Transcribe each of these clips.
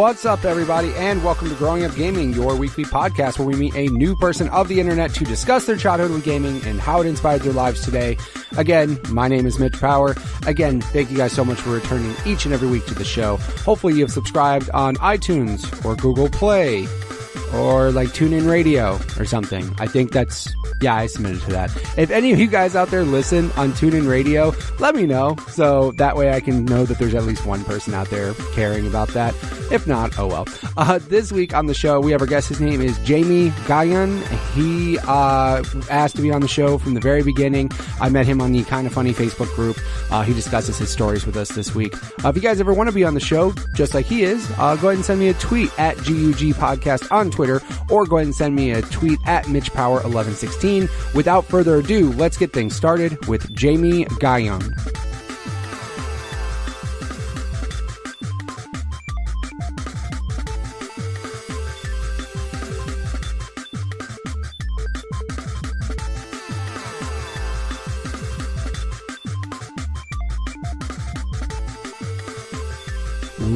What's up, everybody, and welcome to Growing Up Gaming, your weekly podcast where we meet a new person of the internet to discuss their childhood with gaming and how it inspired their lives today. Again, my name is Mitch Power. Again, thank you guys so much for returning each and every week to the show. Hopefully you have subscribed on iTunes or Google Play or like TuneIn Radio or something. I think that's... yeah, I submitted to that. If any of you guys out there listen on TuneIn Radio, let me know. So that way I can know that there's at least one person out there caring about that. If not, oh well. This week on the show, we have our guest. His name is Jamie Gagnon. He asked to be on the show from the very beginning. I met him on the Kind of Funny Facebook group. He discusses his stories with us this week. If you guys ever want to be on the show, just like he is, go ahead and send me a tweet at GUG Podcast on Twitter, or go ahead and send me a tweet at MitchPower1116. Without further ado, let's get things started with Jamie Gagnon.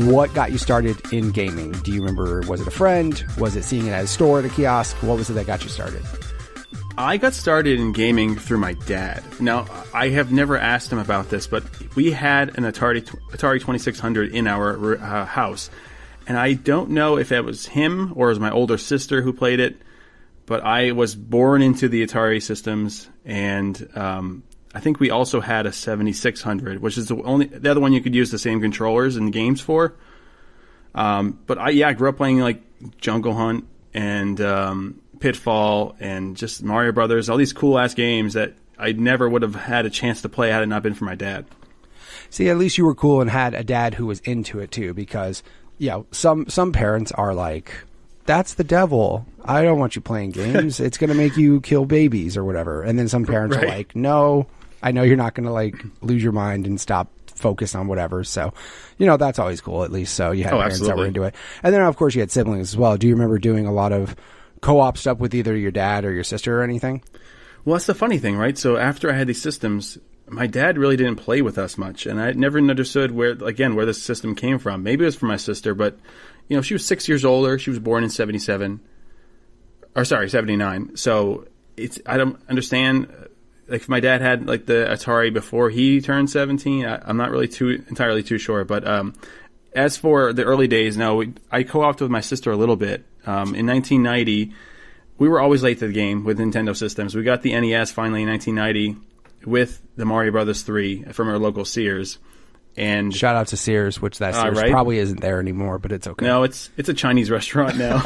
What got you started in gaming? Do you remember, was it a friend? Was it seeing it at a store, at a kiosk? What was it that got you started? I got started in gaming through my dad. Now, I have never asked him about this, but we had an Atari 2600 in our house. And I don't know if it was him or it was my older sister who played it, but I was born into the Atari systems, and I think we also had a 7600, which is the other one you could use the same controllers and games for. But I grew up playing like Jungle Hunt and Pitfall and just Mario Brothers, all these cool ass games that I never would have had a chance to play had it not been for my dad. See, at least you were cool and had a dad who was into it too, because some parents are like, that's the devil. I don't want you playing games. It's going to make you kill babies or whatever. And then some parents are like, no, I know you're not going to like lose your mind and stop focus on whatever. So, that's always cool, at least. So you had parents that were into it. And then of course you had siblings as well. Do you remember doing a lot of co-op stuff with either your dad or your sister or anything? Well, that's the funny thing, right? So after I had these systems, my dad really didn't play with us much, and I never understood where this system came from. Maybe it was from my sister, but she was 6 years older. She was born in 79. So I don't understand. Like, if my dad had like the Atari before he turned 17, I'm not really entirely too sure. But as for the early days, no, I co-opted with my sister a little bit. In 1990, we were always late to the game with Nintendo systems. We got the NES finally in 1990 with the Mario Brothers 3 from our local Sears. And shout out to Sears, which that Sears probably isn't there anymore, but it's okay. No, it's a Chinese restaurant now.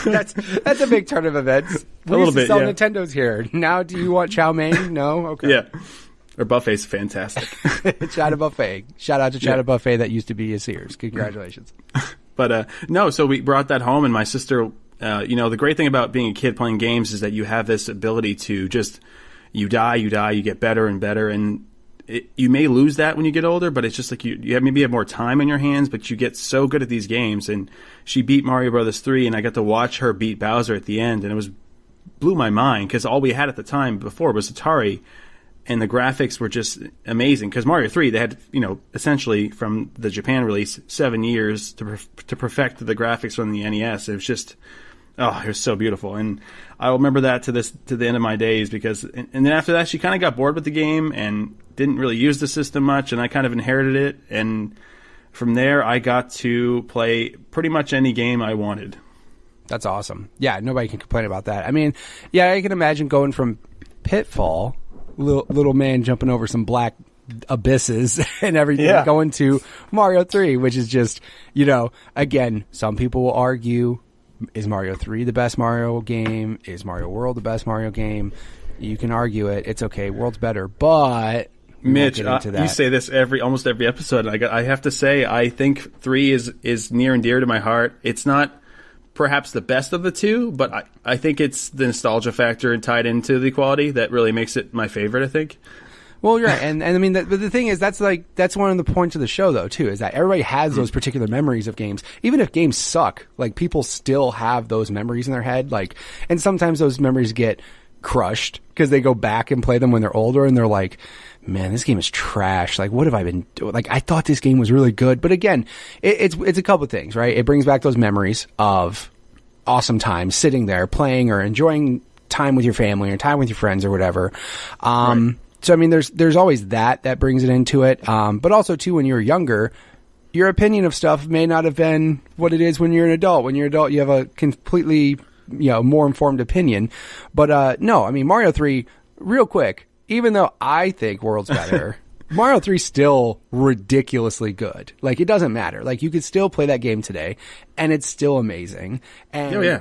that's a big turn of events. We used to sell Nintendos here. Now, do you want chow mein? No? Okay. Yeah. Our buffet's fantastic. Chatta Buffet. Shout out to Chatta Buffet that used to be a Sears. Congratulations. But no, so we brought that home, and my sister, the great thing about being a kid playing games is that you have this ability to just, you die, you get better and better, and you may lose that when you get older, but it's just like you maybe have more time in your hands, but you get so good at these games. And she beat Mario Brothers 3, and I got to watch her beat Bowser at the end, and it blew my mind, because all we had at the time before was Atari, and the graphics were just amazing. Because Mario 3, they had, essentially from the Japan release, 7 years to perfect the graphics from the NES. It was just, it was so beautiful. And I remember that to the end of my days, because, and then after that, she kind of got bored with the game and didn't really use the system much, and I kind of inherited it. And from there, I got to play pretty much any game I wanted. That's awesome. Yeah, nobody can complain about that. I mean, yeah, I can imagine going from Pitfall, little man jumping over some black abysses and everything, going to Mario 3, which is just, again, some people will argue, is Mario 3 the best Mario game? Is Mario World the best Mario game? You can argue it. It's okay. World's better. But Mitch, you say this almost every episode. I have to say, I think 3 is near and dear to my heart. It's not perhaps the best of the two, but I think it's the nostalgia factor tied into the quality that really makes it my favorite, I think. Well, you're right. And I mean, but the thing is, that's one of the points of the show, though, too, is that everybody has those particular memories of games. Even if games suck, like, people still have those memories in their head. Like, and sometimes those memories get crushed because they go back and play them when they're older and they're like, man, this game is trash. Like, what have I been doing? Like, I thought this game was really good. But again, it's a couple of things, right? It brings back those memories of awesome times sitting there playing or enjoying time with your family or time with your friends or whatever. Right. So, I mean, there's always that brings it into it. But also, too, when you're younger, your opinion of stuff may not have been what it is when you're an adult. When you're an adult, you have a completely, more informed opinion. But, no, I mean, Mario 3, real quick, even though I think World's better, Mario 3 is still ridiculously good. Like, it doesn't matter. Like, you could still play that game today, and it's still amazing. And,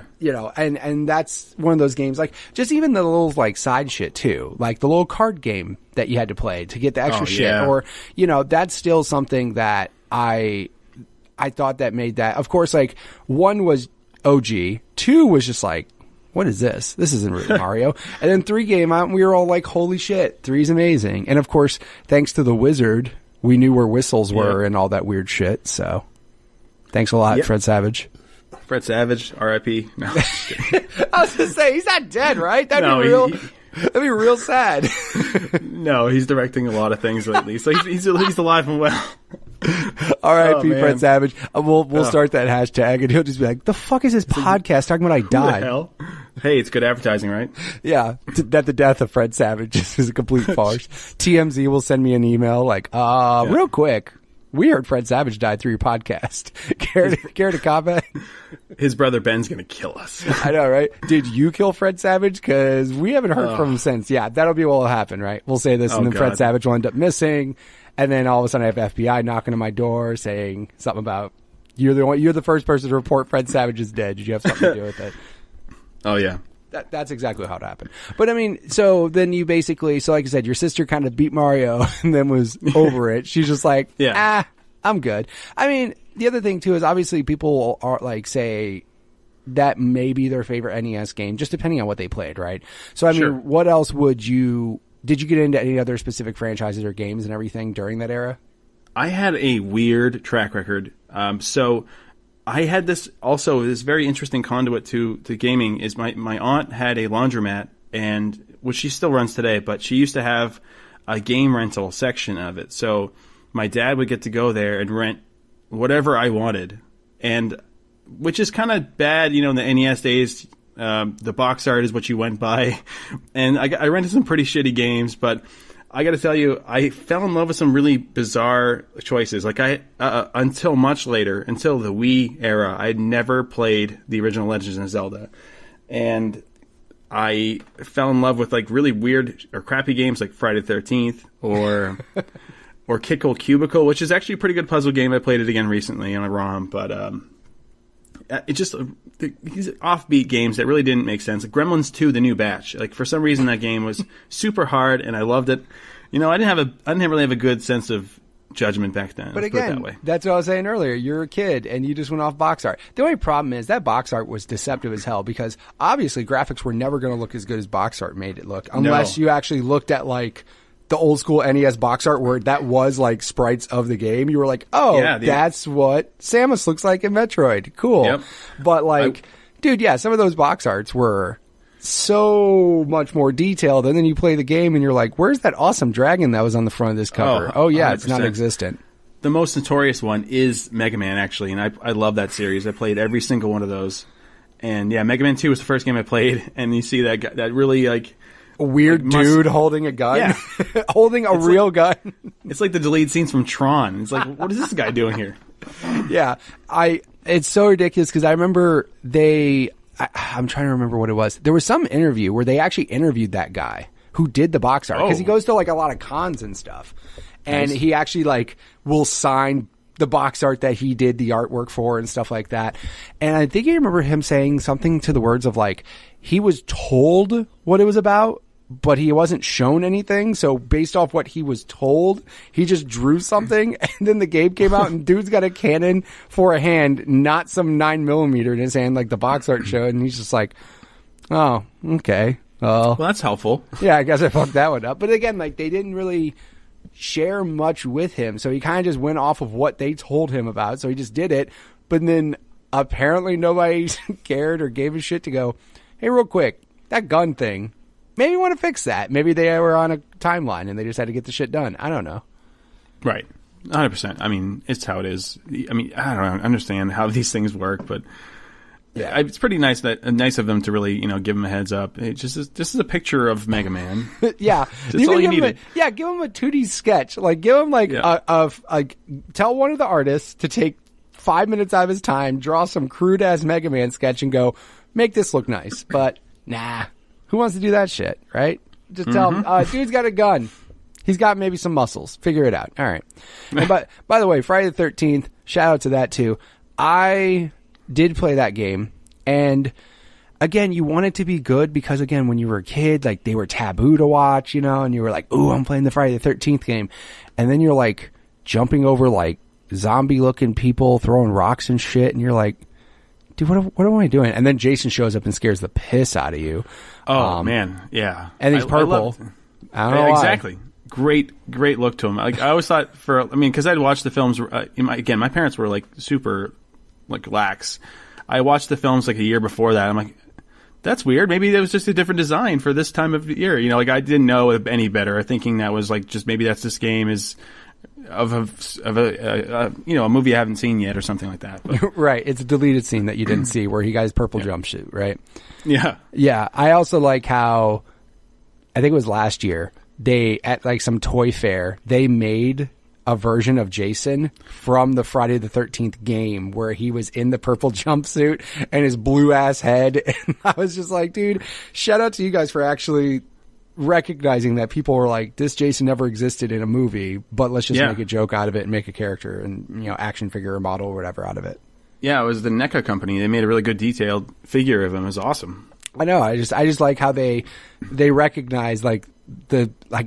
and that's one of those games, like, just even the little, like, side shit, too. Like, the little card game that you had to play to get the extra shit. Yeah. Or, that's still something that I thought that made that. Of course, like, 1 was OG. 2 was just like, what is this? This isn't really Mario. And then 3 came out, and we were all like, holy shit, 3's amazing. And of course, thanks to the wizard, we knew where whistles were and all that weird shit. So thanks a lot, Fred Savage. Fred Savage, R.I.P. No, just kidding. I was going to say, he's not dead, right? That'd be real sad. No, he's directing a lot of things lately. So he's alive and well. R.I.P. Fred Savage. We'll start that hashtag, and he'll just be like, the fuck is this podcast talking about I died? Who the hell? Hey, it's good advertising, right? Yeah, that the death of Fred Savage is a complete farce. TMZ will send me an email like, real quick, we heard Fred Savage died through your podcast. Care to comment? His brother Ben's going to kill us. I know, right? Did you kill Fred Savage? Because we haven't heard from him since. Yeah, that'll be what will happen, right? We'll say this, and then Fred Savage will end up missing. And then all of a sudden I have FBI knocking on my door saying something about, you're the first person to report Fred Savage is dead. Did you have something to do with it? Oh, yeah. That's exactly how it happened. But I mean, so then you basically, so like I said, your sister kind of beat Mario and then was over it. She's just like, I'm good. I mean, the other thing too is obviously people are like say that may be their favorite NES game, just depending on what they played, right? So I mean, what else did you get into any other specific franchises or games and everything during that era? I had a weird track record. So I had this very interesting conduit to gaming is my aunt had a laundromat, and which she still runs today, but she used to have a game rental section of it. So my dad would get to go there and rent whatever I wanted, and which is kind of bad, in the NES days. The box art is what you went by, and I rented some pretty shitty games, but I got to tell you, I fell in love with some really bizarre choices. Like until much later, until the Wii era, I had never played the original Legends of Zelda, and I fell in love with like really weird or crappy games like Friday the 13th or Kickle Cubicle, which is actually a pretty good puzzle game. I played it again recently on a ROM, but it just these offbeat games that really didn't make sense. Like Gremlins 2, The New Batch. Like for some reason that game was super hard, and I loved it. I didn't really have a good sense of judgment back then. But again, that way. That's what I was saying earlier. You're a kid, and you just went off box art. The only problem is that box art was deceptive as hell because obviously graphics were never going to look as good as box art made it look, unless you actually looked at like the old school NES box art where that was like sprites of the game. You were like, that's what Samus looks like in Metroid. Cool. Yep. But some of those box arts were so much more detailed, and then you play the game and you're like, where's that awesome dragon that was on the front of this cover? It's non-existent. The most notorious one is Mega Man, actually, and I love that series. I played every single one of those. And yeah, Mega Man 2 was the first game I played, and you see that really like a weird dude holding a gun, holding a real gun. It's like the deleted scenes from Tron. It's like, what is this guy doing here? Yeah, it's so ridiculous because I remember I'm trying to remember what it was. There was some interview where they actually interviewed that guy who did the box art because he goes to like a lot of cons and stuff, and he actually like will sign the box art that he did the artwork for and stuff like that. And I think I remember him saying something to the words of like he was told what it was about, but he wasn't shown anything. So based off what he was told, he just drew something, and then the game came out, and dude's got a cannon for a hand, not some 9mm in his hand like the box art showed, and he's just like, oh, okay. Well, that's helpful. Yeah, I guess I fucked that one up. But again, like they didn't really share much with him, so he kind of just went off of what they told him about, so he just did it. But then apparently nobody cared or gave a shit to go, hey, real quick, that gun thing, maybe want to fix that. Maybe they were on a timeline and they just had to get the shit done. I don't know. Right. 100%. I mean, it's how it is. I mean, I don't understand how these things work, but yeah, it's pretty nice of them to really, give them a heads up. It just is a picture of Mega Man. Yeah. That's all you needed. Give him a 2D sketch. Like, give him tell one of the artists to take 5 minutes out of his time, draw some crude ass Mega Man sketch and go, make this look nice. But nah, who wants to do that shit, right? Just tell him, dude's got a gun. He's got maybe some muscles. Figure it out. All right. And by the way, Friday the 13th, shout out to that too. I did play that game, and again, you want it to be good because, again, when you were a kid, like, they were taboo to watch, and you were like, ooh, I'm playing the Friday the 13th game, and then you're like jumping over like zombie looking people throwing rocks and shit, and you're like, dude, what am I doing? And then Jason shows up and scares the piss out of you. Oh man, yeah. And he's purple. I don't know why. Exactly. Great look to him. Like, I always thought because I'd watched the films. Again, my parents were like super like lax. I watched the films like a year before that. I'm like, that's weird. Maybe that was just a different design for this time of year. Like, I didn't know any better. Thinking that was like just maybe that's this game is of a movie I haven't seen yet or something like that. But. Right. It's a deleted scene that you didn't see where he got his purple jumpsuit. Right. Yeah. Yeah. I also like how I think it was last year they at like some toy fair they made a version of Jason from the Friday the 13th game where he was in the purple jumpsuit and his blue ass head. And I was just like, dude, shout out to you guys for actually recognizing that people were like, this Jason never existed in a movie, but let's just make a joke out of it and make a character and, action figure or model or whatever out of it. Yeah, it was the NECA company. They made a really good detailed figure of him. It was awesome. I know. I just like how they recognized like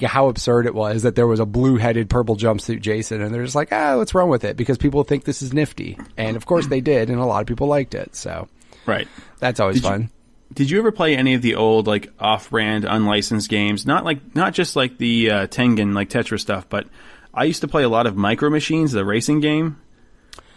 how absurd it was that there was a blue-headed purple jumpsuit Jason, and they're just like, let's run with it because people think this is nifty, and of course they did, and a lot of people liked it. So, right, that's always fun. Did you ever play any of the old like off-brand, unlicensed games? Not just like the Tengen like Tetris stuff, but I used to play a lot of Micro Machines, the racing game.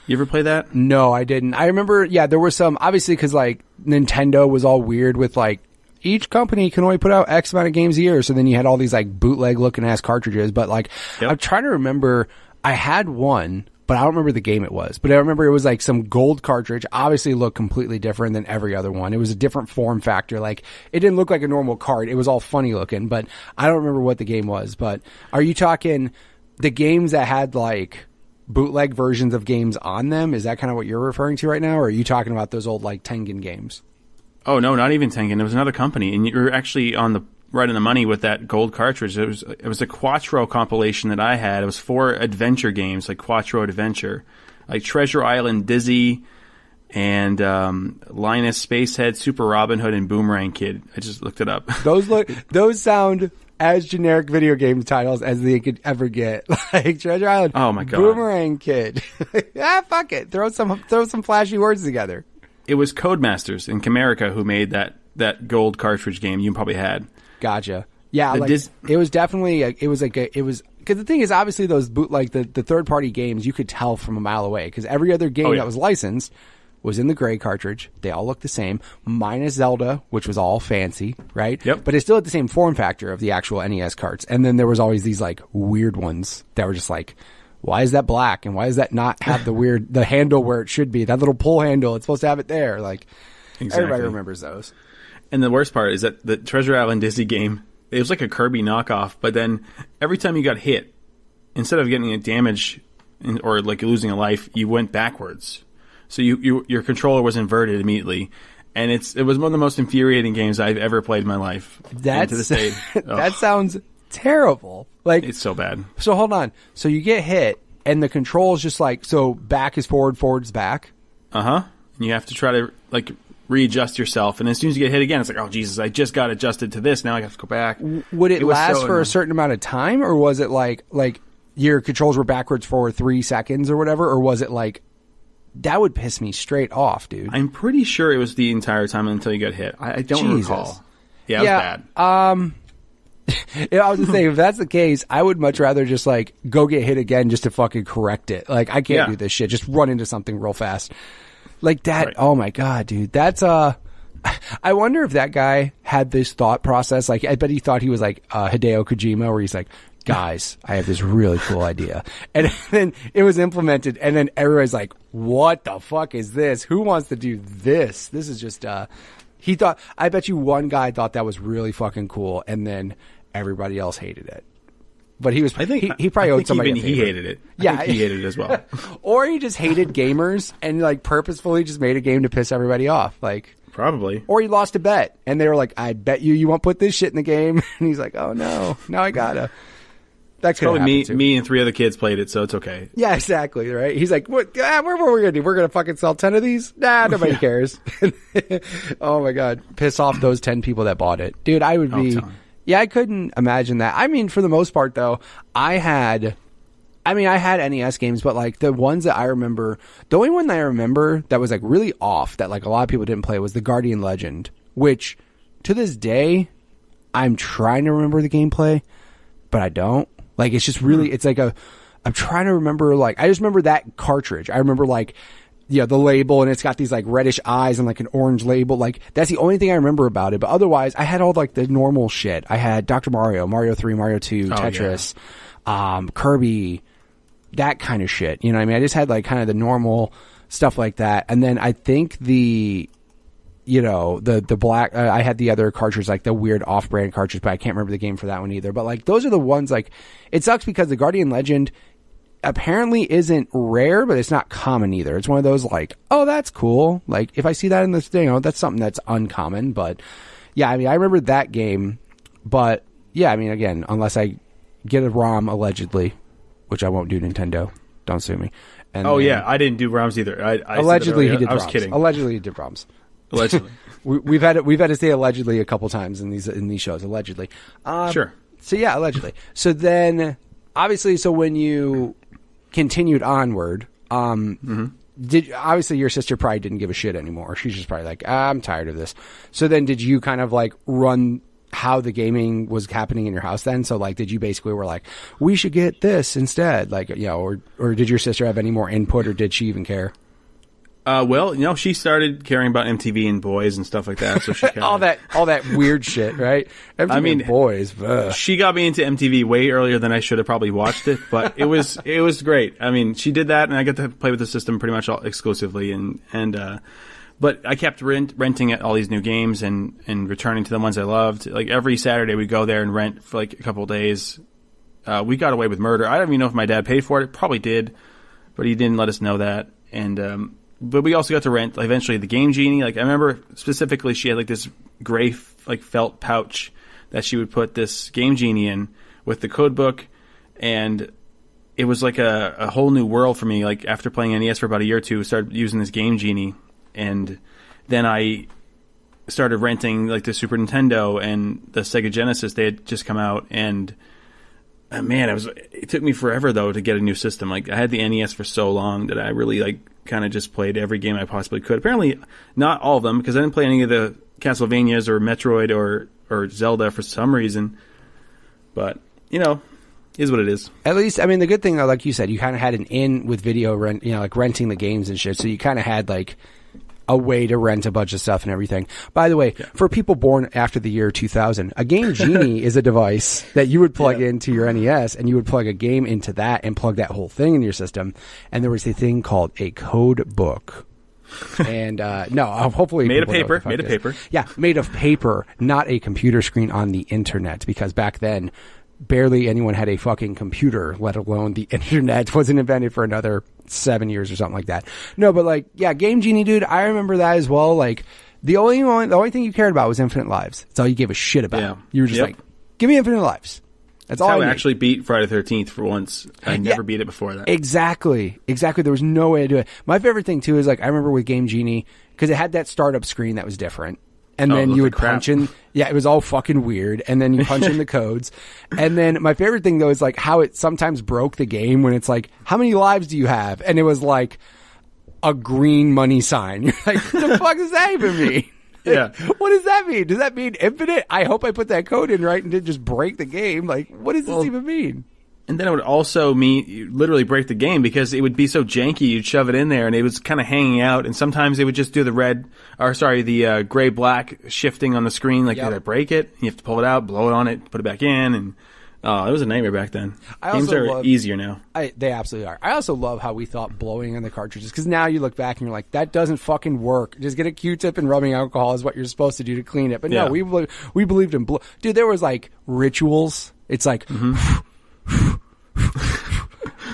You ever play that? No, I didn't. I remember, there were some, obviously, because like Nintendo was all weird with like each company can only put out X amount of games a year. So then you had all these like bootleg looking ass cartridges. But like, I'm trying to remember, I had one, but I don't remember the game it was. But I remember it was like some gold cartridge, obviously looked completely different than every other one. It was a different form factor. Like, it didn't look like a normal card. It was all funny looking, but I don't remember what the game was. But are you talking the games that had like bootleg versions of games on them? Is that kind of what you're referring to right now? Or are you talking about those old like Tengen games? Oh, no, not even Tengen. It was another company. And you're actually right on the money with that gold cartridge. It was a Quattro compilation that I had. It was 4 adventure games, like Quattro Adventure. Like Treasure Island Dizzy and Linus Spacehead, Super Robin Hood, and Boomerang Kid. I just looked it up. Those sound as generic video game titles as they could ever get. Like Treasure Island. Oh my god. Boomerang Kid. Fuck it. Throw some flashy words together. It was Codemasters in Camerica who made that gold cartridge game you probably had. Gotcha. Yeah, it was definitely because the thing is, obviously those the third party games you could tell from a mile away because every other game that was licensed was in the gray cartridge. They all looked the same, minus Zelda, which was all fancy, right? Yep. But it still had the same form factor of the actual NES carts. And then there was always these like weird ones that were just like, why is that black? And why does that not have the handle where it should be? That little pull handle, it's supposed to have it there. Like, Everybody remembers those. And the worst part is that the Treasure Island Dizzy game, it was like a Kirby knockoff, but then every time you got hit, instead of getting a damage or like losing a life, you went backwards. So your controller was inverted immediately. And it was one of the most infuriating games I've ever played in my life. That sounds terrible. Like, it's so bad. So hold on. So you get hit, and the control is just like, so back is forward, forward is back. And you have to try to like readjust yourself. And as soon as you get hit again, it's like, oh Jesus, I just got adjusted to this. Now I have to go back. Would it last for a certain amount of time, or was it like your controls were backwards for 3 seconds or whatever, or was it like? That would piss me straight off, dude. I'm pretty sure it was the entire time until you got hit. I don't recall. Yeah, it was bad. I was just saying, if that's the case, I would much rather just like go get hit again just to fucking correct it. Like, I can't do this shit. Just run into something real fast. Like that. Right. Oh my God, dude. That's I wonder if that guy had this thought process. Like, I bet he thought he was like Hideo Kojima, where he's like, guys, I have this really cool idea. And then it was implemented, and then everybody's like, what the fuck is this? Who wants to do this? This is just, he thought, I bet you one guy thought that was really fucking cool, and then everybody else hated it. But he was, he probably owed somebody. Even he hated it. Yeah. I think he hated it as well. Or he just hated gamers and like purposefully just made a game to piss everybody off. Like, probably. Or he lost a bet, and they were like, I bet you won't put this shit in the game. And he's like, oh no, now I gotta. That could probably me and 3 other kids played it, so it's okay. Yeah, exactly, right? He's like, what are we going to do? We're going to fucking sell 10 of these? Nah, nobody cares. Oh, my God. Piss off those 10 people that bought it. Dude, I would be... Yeah, I couldn't imagine that. I mean, for the most part, though, I had NES games, but, like, the ones that I remember... The only one that I remember that was, like, really off, that, like, a lot of people didn't play was the Guardian Legend, which, to this day, I'm trying to remember the gameplay, but I don't. Like, it's just really, it's like I'm trying to remember, like, I just remember that cartridge. I remember, like, the label, and it's got these, like, reddish eyes and, like, an orange label. Like, that's the only thing I remember about it. But otherwise, I had all, like, the normal shit. I had Dr. Mario, Mario 3, Mario 2, Tetris, Kirby, that kind of shit. You know what I mean? I just had, like, kind of the normal stuff like that. And then I think the black, I had the other cartridge, like the weird off-brand cartridge, but I can't remember the game for that one either. But like, those are the ones, like, it sucks because the Guardian Legend apparently isn't rare, but it's not common either. It's one of those like, oh, that's cool. Like, if I see that in this thing, that's something that's uncommon. But yeah, I mean, I remember that game, but yeah, I mean, again, unless I get a ROM allegedly, which I won't do, Nintendo, don't sue me. And yeah, I didn't do ROMs either. I allegedly he did ROMs. I was kidding. Allegedly he did ROMs. Allegedly. We've had to say allegedly a couple times in these shows. Allegedly, sure. So yeah, allegedly. So then, obviously, so when you continued onward, obviously your sister probably didn't give a shit anymore. She's just probably like, I'm tired of this. So then, did you kind of like run how the gaming was happening in your house then? So like, did you basically were like, we should get this instead, like, you know, or did your sister have any more input, or did she even care? Well, you know, she started caring about MTV and boys and stuff like that. So she all that weird shit, right? MTV and boys. Ugh. She got me into MTV way earlier than I should have probably watched it, but it was great. I mean, she did that, and I got to play with the system pretty much exclusively, but I kept renting all these new games and returning to the ones I loved. Like every Saturday, we'd go there and rent for like a couple of days. We got away with murder. I don't even know if my dad paid for it. Probably did, but he didn't let us know that. And but we also got to rent eventually the Game Genie. Like I remember specifically, she had like this gray like felt pouch that she would put this Game Genie in with the code book, and it was like a whole new world for me. Like after playing NES for about a year or two, started using this Game Genie, and then I started renting like the Super Nintendo and the Sega Genesis. They had just come out, and man, it took me forever though to get a new system. Like I had the NES for so long that I really like kind of just played every game I possibly could. Apparently not all of them, because I didn't play any of the Castlevanias or Metroid or Zelda for some reason. But, you know, is what it is. At least, I mean, the good thing though, like you said, you kind of had an in with video rent, you know, like renting the games and shit. So you kind of had like a way to rent a bunch of stuff and everything. By the way, for people born after the year 2000, a Game Genie is a device that you would plug into your NES, and you would plug a game into that and plug that whole thing in your system. And there was a thing called a code book. And hopefully made of paper. Yeah, made of paper, not a computer screen on the internet, because back then barely anyone had a fucking computer, let alone the internet wasn't invented for another 7 years or something like that. No, but like, yeah, Game Genie, dude, I remember that as well. Like, the only thing you cared about was Infinite Lives. That's all you gave a shit about. Yeah. You were just like, give me Infinite Lives. That's all how I actually beat Friday the 13th for once. I never beat it before that. Exactly. There was no way to do it. My favorite thing too is like, I remember with Game Genie, because it had that startup screen that was different. And then you would punch in. Yeah, it was all fucking weird. And then you punch in the codes. And then my favorite thing, though, is like how it sometimes broke the game when it's like, how many lives do you have? And it was like a green money sign. You're like, what the fuck does that even mean? Yeah. What does that mean? Does that mean infinite? I hope I put that code in right and didn't just break the game. Like, what does this even mean? And then it would also mean you literally break the game because it would be so janky. You'd shove it in there, and it was kind of hanging out. And sometimes they would just do the gray-black shifting on the screen. Like, did I break it? You have to pull it out, blow it on it, put it back in, and it was a nightmare back then. Games are easier now. They absolutely are. I also love how we thought blowing on the cartridges, because now you look back and you're like, that doesn't fucking work. Just get a Q-tip and rubbing alcohol is what you're supposed to do to clean it. But no, we believed in dude. There was like rituals. It's like.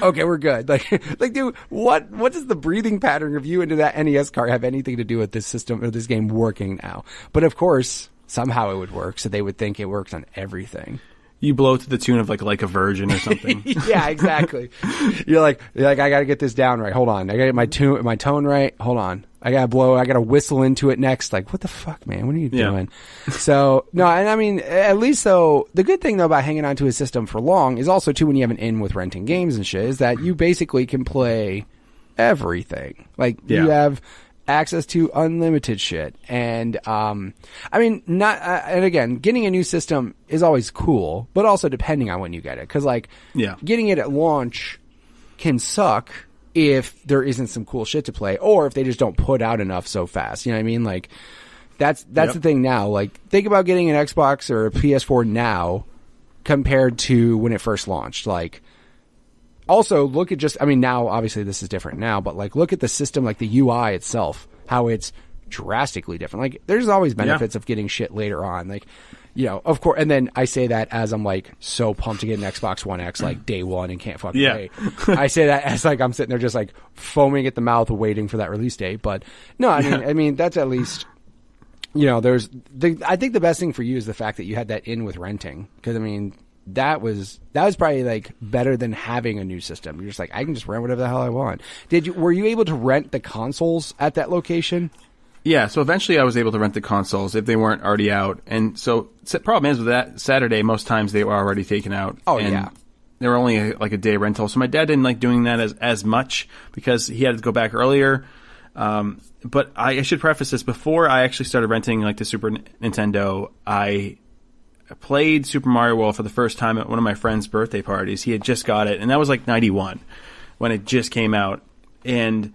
Okay, we're good. Like, dude, what does the breathing pattern of you into that NES cart have anything to do with this system or this game working now? But of course, somehow it would work, so they would think it works on everything. You blow to the tune of like a virgin or something. Yeah, exactly. You're like, I got to get this down right. Hold on, I got to get my tone right. Hold on, I got to whistle into it next. Like, what the fuck, man? What are you doing? So no, and I mean, at least though, the good thing though about hanging on to a system for long is also too when you have an in with renting games and shit is that you basically can play everything. Like you have access to unlimited shit. And I mean, and again, getting a new system is always cool, but also depending on when you get it, because like getting it at launch can suck if there isn't some cool shit to play, or if they just don't put out enough so fast. You know what I mean? Like that's the thing now. Like, think about getting an Xbox or a PS4 now compared to when it first launched. Like, also, look at now, obviously this is different now, but like, look at the system, like the UI itself, how it's drastically different. Like, there's always benefits of getting shit later on. Like, you know, of course, and then I say that as I'm like so pumped to get an Xbox One X like day one and can't fucking wait. I say that as like I'm sitting there just like foaming at the mouth waiting for that release date. But no, I mean, that's at least, you know, I think the best thing for you is the fact that you had that in with renting. Because I mean, that was probably like better than having a new system. You're just like, I can just rent whatever the hell I want. Were you able to rent the consoles at that location? Yeah, so eventually I was able to rent the consoles if they weren't already out. And so the problem is with that Saturday, most times they were already taken out. Oh, and yeah. They were only like a day rental. So my dad didn't like doing that as much because he had to go back earlier. But I should preface this, before I actually started renting like the Super Nintendo, I played Super Mario World for the first time at one of my friend's birthday parties. He had just got it, and that was like 91 when it just came out. And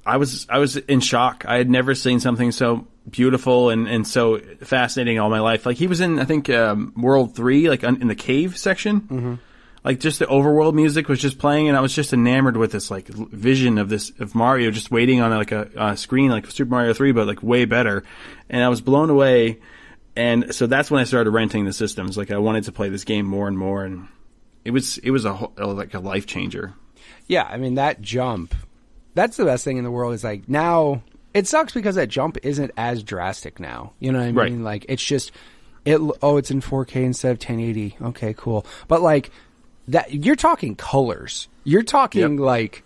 I was in shock. I had never seen something so beautiful and so fascinating all my life. Like, he was in, I think, World 3, like in the cave section. Mm-hmm. Like, just the overworld music was just playing, and I was just enamored with this like vision of Mario just waiting on like a screen like Super Mario 3, but like way better. And I was blown away. And so that's when I started renting the systems. Like, I wanted to play this game more and more, and it was like a life changer. Yeah, I mean, that jump. That's the best thing in the world. Is like, now it sucks because that jump isn't as drastic now. You know what I mean? Right. Like, it's just it's in 4K instead of 1080. Okay, cool. But like that, you're talking colors. You're talking like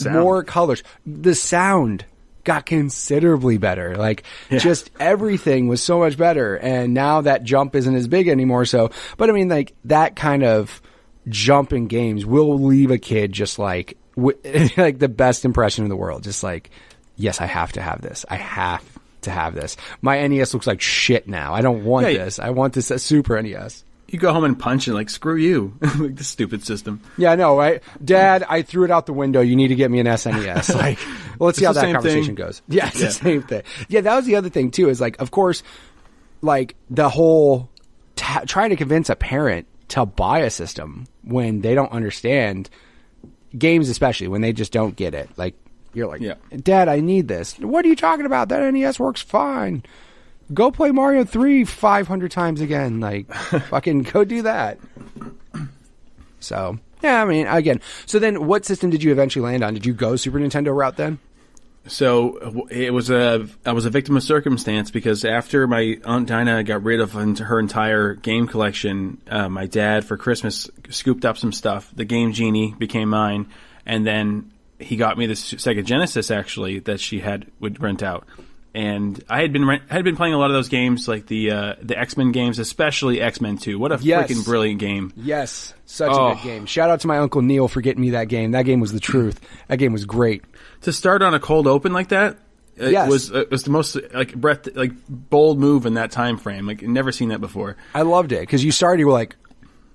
more colors. The sound got considerably better. Like, just everything was so much better. And now that jump isn't as big anymore. So, but I mean, like, that kind of jump in games will leave a kid just like, like the best impression in the world. Just like, yes, I have to have this. I have to have this. My NES looks like shit now. I don't want this. I want this Super NES. You go home and punch it like, screw you. Like, this stupid system. Yeah, I know, right? Dad, I threw it out the window. You need to get me an SNES. Like, well, let's see how that conversation goes. Yeah, it's the same thing. Yeah, that was the other thing too, is like, of course, like the whole trying to convince a parent to buy a system when they don't understand games, especially when they just don't get it. Like, you're like, Dad, I need this. What are you talking about? That NES works fine. Go play Mario 3 500 times again. Like, fucking go do that. So, yeah, I mean, again. So then what system did you eventually land on? Did you go Super Nintendo route then? So I was a victim of circumstance, because after my Aunt Dinah got rid of her entire game collection, my dad for Christmas scooped up some stuff. The Game Genie became mine, and then he got me this Sega Genesis actually that she would rent out. And I had been playing a lot of those games, like the X-Men games, especially X-Men 2. What a freaking brilliant game! Yes, such a good game. Shout out to my Uncle Neil for getting me that game. That game was the truth. That game was great. To start on a cold open like that, it was the most bold move in that time frame. Like, never seen that before. I loved it because you were like,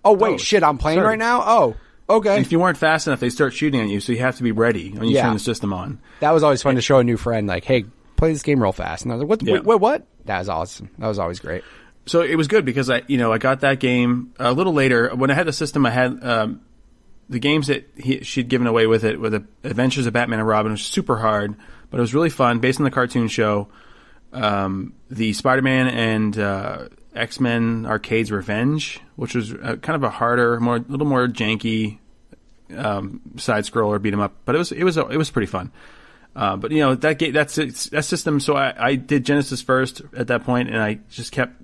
Oh, wait, shit, I'm playing right now? Oh, okay. And if you weren't fast enough, they start shooting at you, so you have to be ready when you turn the system on. That was always fun to show a new friend, like, hey, play this game real fast. And I was like, what? That was awesome. That was always great. So it was good because I got that game a little later. When I had the system, I had the games that she'd given away with it, with the Adventures of Batman and Robin, which was super hard, but it was really fun, based on the cartoon show. The Spider-Man and X-Men Arcade's Revenge, which was kind of a harder, a little more janky side scroller beat 'em up, but it was pretty fun. But that system. So I did Genesis first at that point, and I just kept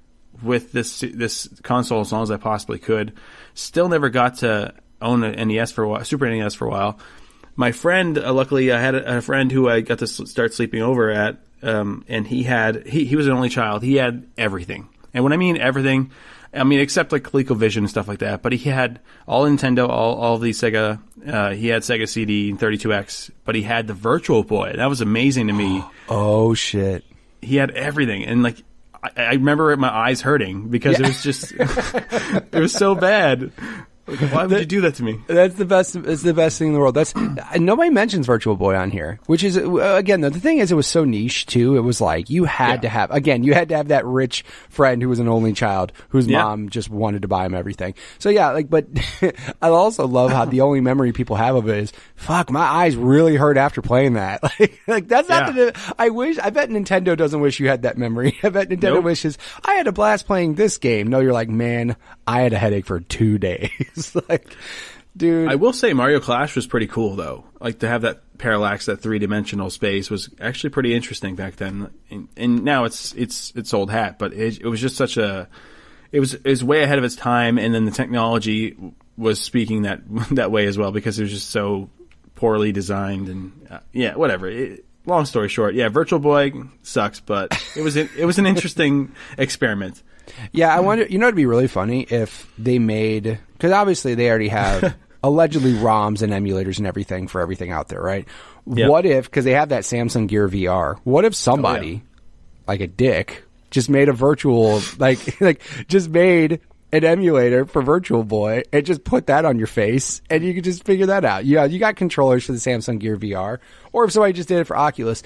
with this console as long as I possibly could. Still never got to own an NES for a while, Super NES for a while. My friend, luckily, I had a friend who I got to start sleeping over at, and he was an only child. He had everything, and when I mean everything, I mean except like ColecoVision and stuff like that. But he had all Nintendo, all the Sega. He had Sega CD and 32X, but he had the Virtual Boy. That was amazing to me. Oh shit! He had everything, and like I remember my eyes hurting because it was just it was so bad. Like, why would you do that to me? That's the best. It's the best thing in the world. That's nobody mentions Virtual Boy on here, which is again the thing is it was so niche too. It was like you had to have that rich friend who was an only child whose mom just wanted to buy him everything. So but I also love how the only memory people have of it is fuck. My eyes really hurt after playing that. Like that's not I bet Nintendo doesn't wish you had that memory. I bet Nintendo wishes I had a blast playing this game. No, you're like, man, I had a headache for 2 days. Like, dude, I will say Mario Clash was pretty cool though. Like to have that parallax, that 3-dimensional space was actually pretty interesting back then. And now it's old hat, but it was just it was way ahead of its time. And then the technology was speaking that way as well because it was just so poorly designed and whatever. Long story short, Virtual Boy sucks, but it was an interesting experiment. Yeah, I wonder, it'd be really funny if they made, because obviously they already have allegedly ROMs and emulators and everything for everything out there, right? Yep. What if, because they have that Samsung Gear VR, what if somebody, like a dick, just made a virtual, just made an emulator for Virtual Boy and just put that on your face and you could just figure that out. Yeah, you got controllers for the Samsung Gear VR, or if somebody just did it for Oculus,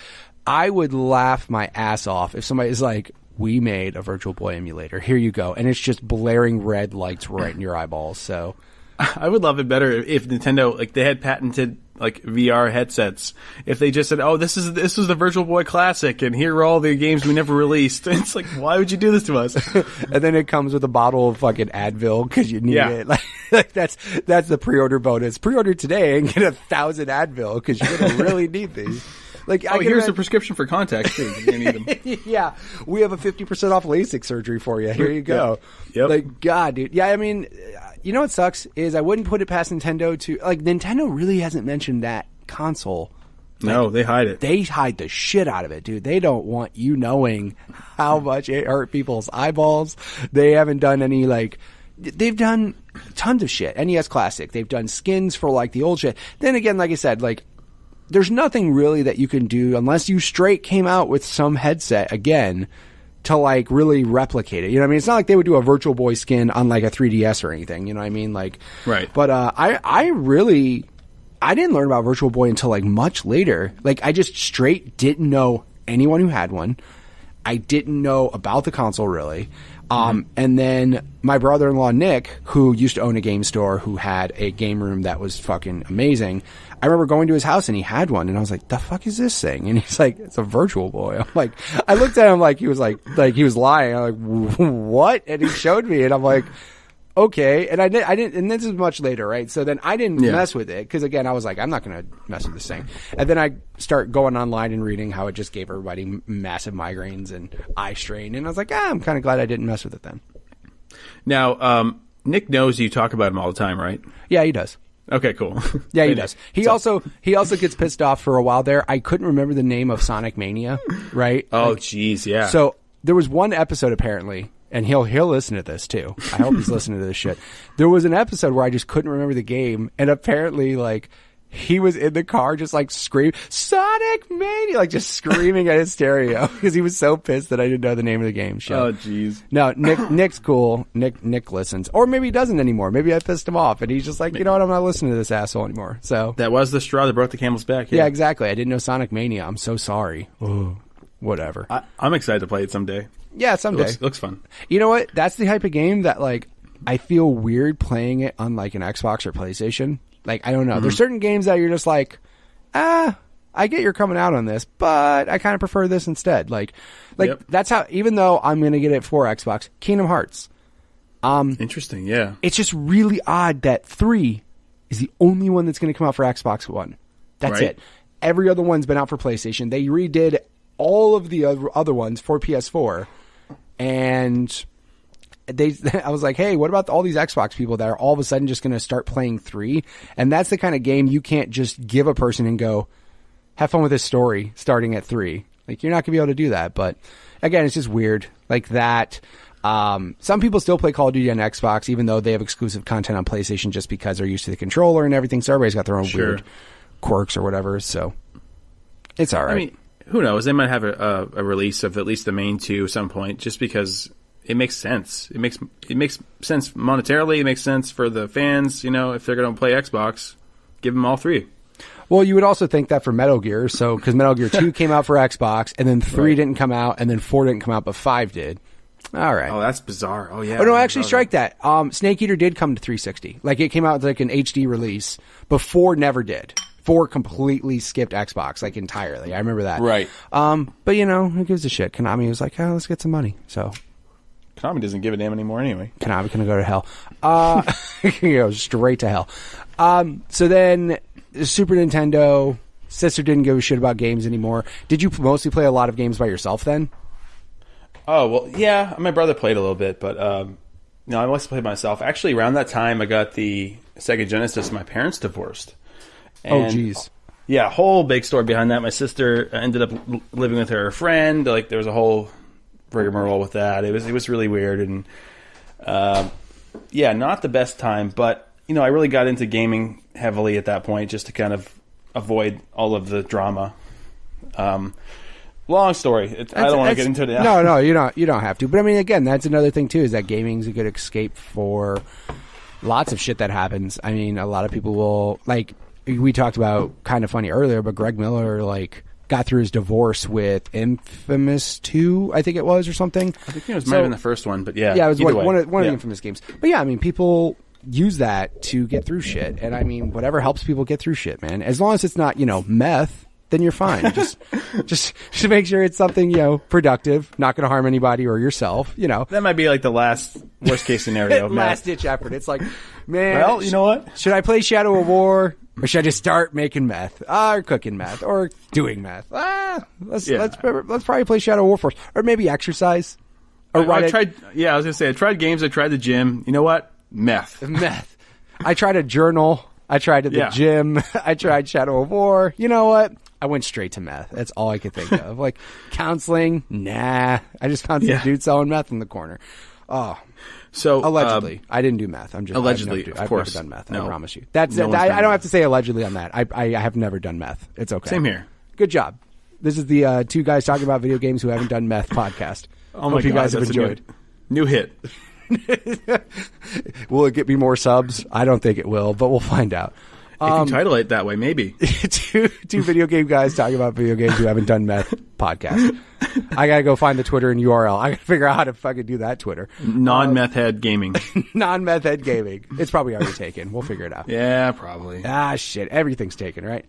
I would laugh my ass off if somebody's like, we made a Virtual Boy emulator. Here you go. And it's just blaring red lights right in your eyeballs. So I would love it better if Nintendo, like they had patented like VR headsets. If they just said, oh, this is the Virtual Boy Classic and here are all the games we never released. And it's like, why would you do this to us? And then it comes with a bottle of fucking Advil because you need it. Like that's the pre-order bonus. Pre-order today and get 1,000 Advil because you're going to really need these. Like, here's a prescription for contacts too. You're gonna need them. Yeah, we have a 50% off LASIK surgery for you. Here you go. Yep. Like, God, dude. Yeah, I mean, you know what sucks is I wouldn't put it past Nintendo to like Nintendo really hasn't mentioned that console. No, they hide it. They hide the shit out of it, dude. They don't want you knowing how much it hurt people's eyeballs. They haven't done any they've done tons of shit. NES Classic. They've done skins for like the old shit. Then again, like I said, like. There's nothing really that you can do unless you straight came out with some headset again to like really replicate it. You know what I mean? It's not like they would do a Virtual Boy skin on like a 3DS or anything. You know what I mean? Like, right. But I didn't learn about Virtual Boy until like much later. Like I just straight didn't know anyone who had one. I didn't know about the console really. And then my brother-in-law, Nick, who used to own a game store, who had a game room that was fucking amazing. I remember going to his house and he had one and I was like, the fuck is this thing? And he's like, it's a Virtual Boy. I'm like, I looked at him like he was lying. I'm like, what? And he showed me and I'm like, okay. And I didn't, and this is much later, right? So then I didn't mess with it because again, I was like, I'm not going to mess with this thing. And then I start going online and reading how it just gave everybody massive migraines and eye strain. And I was like, I'm kind of glad I didn't mess with it then. Now, Nick knows you talk about him all the time, right? Yeah, he does. Okay, cool. Yeah, he does. He also gets pissed off for a while there. I couldn't remember the name of Sonic Mania, right? Oh, jeez, yeah. So there was one episode apparently, and he'll listen to this too. I hope he's listening to this shit. There was an episode where I just couldn't remember the game, and apparently like he was in the car just like screaming, Sonic Mania, like just screaming at his stereo because he was so pissed that I didn't know the name of the game. Oh, jeez. No, Nick's cool. Nick listens. Or maybe he doesn't anymore. Maybe I pissed him off and he's just like, you know what, I'm not listening to this asshole anymore. So that was the straw that broke the camel's back. Yeah, exactly. I didn't know Sonic Mania. I'm so sorry. Ugh, whatever. I'm excited to play it someday. Yeah, someday. It looks fun. You know what? That's the type of game that, like, I feel weird playing it on, like, an Xbox or PlayStation. Like, I don't know. There's certain games that you're just like, I get you're coming out on this, but I kind of prefer this instead. Like That's how, even though I'm going to get it for Xbox, Kingdom Hearts. Interesting, yeah. It's just really odd that 3 is the only one that's going to come out for Xbox One. That's it. Every other one's been out for PlayStation. They redid all of the other ones for PS4, and I was like, hey, what about all these Xbox people that are all of a sudden just going to start playing 3? And that's the kind of game you can't just give a person and go, have fun with this story starting at 3. Like, you're not going to be able to do that. But again, it's just weird like that. Some people still play Call of Duty on Xbox, even though they have exclusive content on PlayStation just because they're used to the controller and everything. So everybody's got their own weird quirks or whatever. So it's all right. I mean, who knows? They might have a release of at least the main 2 at some point just because it makes sense. It makes sense monetarily. It makes sense for the fans. You know, if they're going to play Xbox, give them all 3. Well, you would also think that for Metal Gear, so because Metal Gear 2 came out for Xbox, and then 3 didn't come out, and then 4 didn't come out, but 5 did. All right. Oh, that's bizarre. Oh, yeah. Oh, no, actually, strike that. Snake Eater did come to 360. Like, it came out with like an HD release, but 4 never did. 4 completely skipped Xbox, like, entirely. I remember that. Right. But, you know, who gives a shit? Konami was like, let's get some money. So Konami doesn't give a damn anymore anyway. Konami can go to hell. You know, straight to hell. So then Super Nintendo, sister didn't give a shit about games anymore. Did you mostly play a lot of games by yourself then? Oh, well, yeah. My brother played a little bit, but no, I mostly played myself. Actually, around that time, I got the Sega Genesis. My parents divorced. And, geez. Yeah, whole big story behind that. My sister ended up living with her friend. Like, there was a whole rigmarole with that. It was really weird, and yeah, not the best time. But you know, I really got into gaming heavily at that point, just to kind of avoid all of the drama. Long story. I don't want to get into it now. No, you don't have to. But I mean, again, that's another thing too, is that gaming's a good escape for lots of shit that happens. I mean, a lot of people will, like, we talked about Kind of Funny earlier, but Greg Miller, like, got through his divorce with Infamous 2, I think it was, or something. I think it was might have been the first one, but yeah. Yeah, it was one of the Infamous games. But yeah, I mean, people use that to get through shit. And I mean, whatever helps people get through shit, man. As long as it's not, you know, meth, then you're fine. just make sure it's something, you know, productive, not going to harm anybody or yourself, you know. That might be like the worst case scenario. Last ditch effort. It's like, man. Well, you know what? Should I play Shadow of War? Or should I just start making meth? Or cooking meth? Or doing meth? Let's probably play Shadow of War first. Or maybe exercise. Or I tried. Yeah, I was gonna say I tried games. I tried the gym. You know what? Meth. I tried a journal. I tried at the gym. I tried Shadow of War. You know what? I went straight to meth. That's all I could think of. Like, counseling? Nah. I just found some dude selling meth in the corner. Oh. So allegedly, I didn't do meth. I'm just allegedly. I've never done meth. No. I promise you. That's it. I don't have to say allegedly on that. I have never done meth. It's okay. Same here. Good job. This is the two guys talking about video games who haven't done meth podcast. Oh my God, you guys have enjoyed. New hit. Will it get me more subs? I don't think it will, but we'll find out. If you title it that way, maybe. two video game guys talking about video games who haven't done meth podcast. I gotta go find the Twitter and URL. I gotta figure out how to fucking do that Twitter. Non-meth head gaming. Non-meth head gaming. It's probably already taken. We'll figure it out. Yeah, probably. Shit. Everything's taken, right?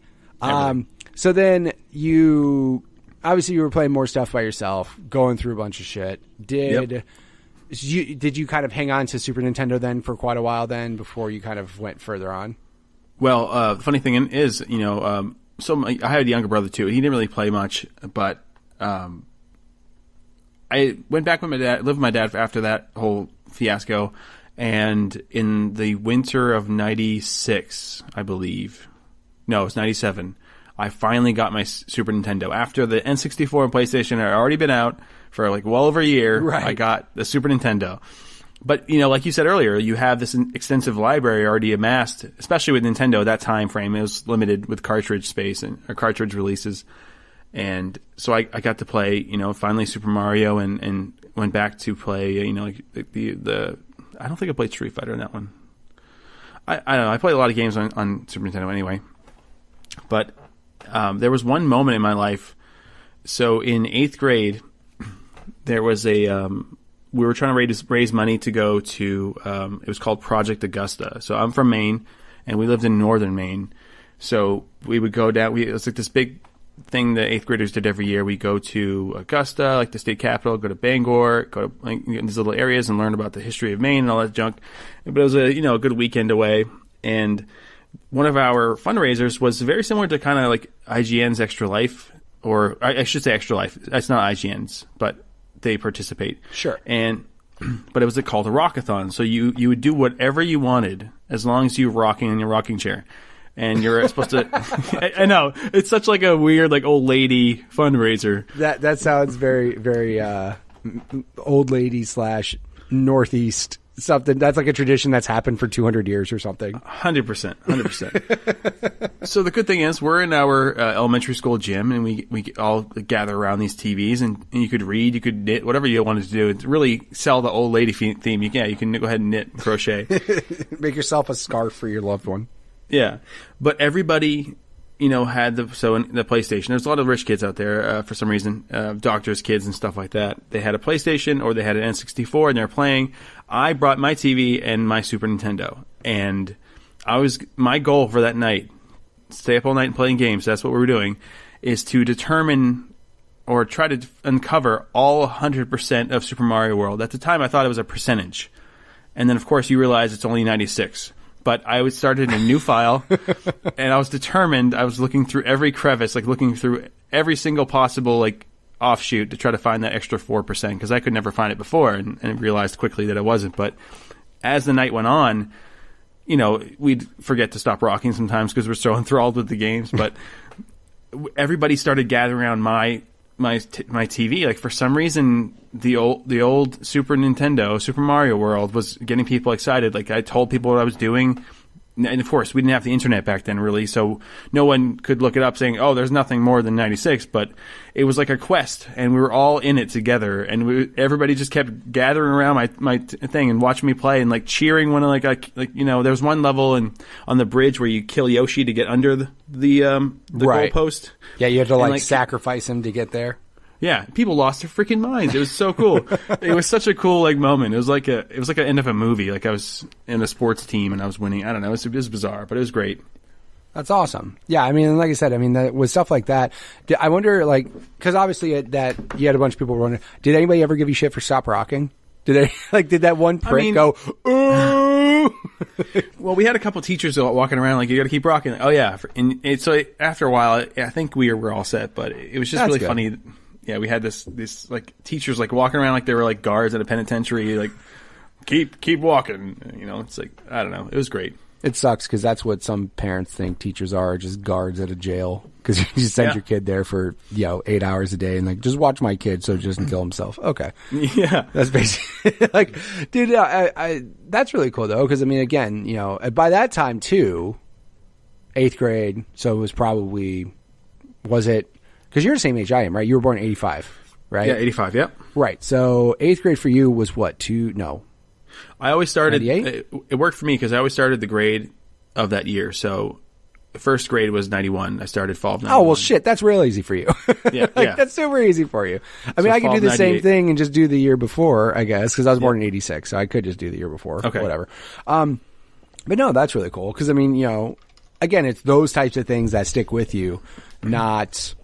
So then you were playing more stuff by yourself, going through a bunch of shit. Did you kind of hang on to Super Nintendo then for quite a while then before you kind of went further on? Well, the funny thing is, you know, I had a younger brother too. He didn't really play much, but I went back with my dad, lived with my dad after that whole fiasco, and in the winter of '96, I believe, no, it's '97. I finally got my Super Nintendo after the N64 and PlayStation had already been out for like well over a year. Right. I got the Super Nintendo, But, like you said earlier, you have this extensive library already amassed, especially with Nintendo, that time frame. It was limited with cartridge space or cartridge releases. And so I got to play, finally Super Mario and went back to play, like the I don't think I played Street Fighter on that one. I don't know. I played a lot of games on Super Nintendo anyway. But there was one moment in my life. So in 8th grade, there was we were trying to raise money to go to, it was called Project Augusta. So I'm from Maine, and we lived in northern Maine. So we would go down, it was like this big thing that 8th graders did every year. We go to Augusta, like the state capital, go to Bangor, go to these little areas and learn about the history of Maine and all that junk. But it was a good weekend away. And one of our fundraisers was very similar to kind of like IGN's Extra Life, or I should say Extra Life. That's not IGN's, but they participate. Sure. But it was called a rockathon. So you would do whatever you wanted as long as you were rocking in your rocking chair. And you're supposed to, I know, it's such like a weird, like old lady fundraiser. That sounds very, very, old lady / Northeast something. That's like a tradition that's happened for 200 years or something. 100%. So the good thing is we're in our elementary school gym, and we all gather around these TVs, and you could read, you could knit, whatever you wanted to do. It's really sell the old lady theme. You can go ahead and knit, crochet. Make yourself a scarf for your loved one. Yeah. But everybody, had the PlayStation. There's a lot of rich kids out there, for some reason, doctors' kids and stuff like that. They had a PlayStation or they had an N64 and they're playing. I brought my TV and my Super Nintendo, and my goal for that night, stay up all night and playing games, that's what we were doing, is to determine or try to uncover all 100% of Super Mario World. At the time, I thought it was a percentage. And then, of course, you realize it's only 96. But I started a new file, and I was determined. I was looking through every crevice, like looking through every single possible offshoot to try to find that extra 4%, because I could never find it before, and realized quickly that it wasn't. But as the night went on, we'd forget to stop rocking sometimes because we're so enthralled with the games. But everybody started gathering around my TV. Like, for some reason, the old Super Nintendo, Super Mario World, was getting people excited. Like, I told people what I was doing. And of course, we didn't have the internet back then, really, so no one could look it up saying, oh, there's nothing more than 96, but it was like a quest, and we were all in it together, and everybody just kept gathering around my thing and watching me play and cheering when there was one level on the bridge where you kill Yoshi to get under the right. goalpost. Yeah, you had to sacrifice him to get there. Yeah, people lost their freaking minds. It was so cool. It was such a cool moment. It was like an end of a movie. Like I was in a sports team and I was winning. I don't know. It was bizarre, but it was great. That's awesome. Yeah, I mean, like I said, with stuff like that, I wonder, because obviously that you had a bunch of people running. Did anybody ever give you shit for stop rocking? Did that one prick go, ooh? Well, we had a couple teachers walking around you got to keep rocking. Oh yeah, so after a while, I think we were all set. But it was just really funny. Yeah, we had this teachers walking around like they were guards at a penitentiary, keep walking. It's I don't know. It was great. It sucks because that's what some parents think teachers are, just guards at a jail. Because you send your kid there for 8 hours a day and just watch my kid so he doesn't kill himself. Okay, yeah, that's basically dude. That's really cool though, because again, by that time too, 8th grade. So it was probably it. Because you're the same age I am, right? You were born in 85, right? Yeah, 85, yep. Right. So 8th grade for you was what? No. I always started, 98? It worked for me because I always started the grade of that year. So first grade was 91. I started fall of 91. Oh, well, shit. That's real easy for you. Yeah, That's super easy for you. I could do the same thing and just do the year before, I guess, because I was born in 86. So I could just do the year before. Okay. Whatever. But no, that's really cool. Because, again, it's those types of things that stick with you, not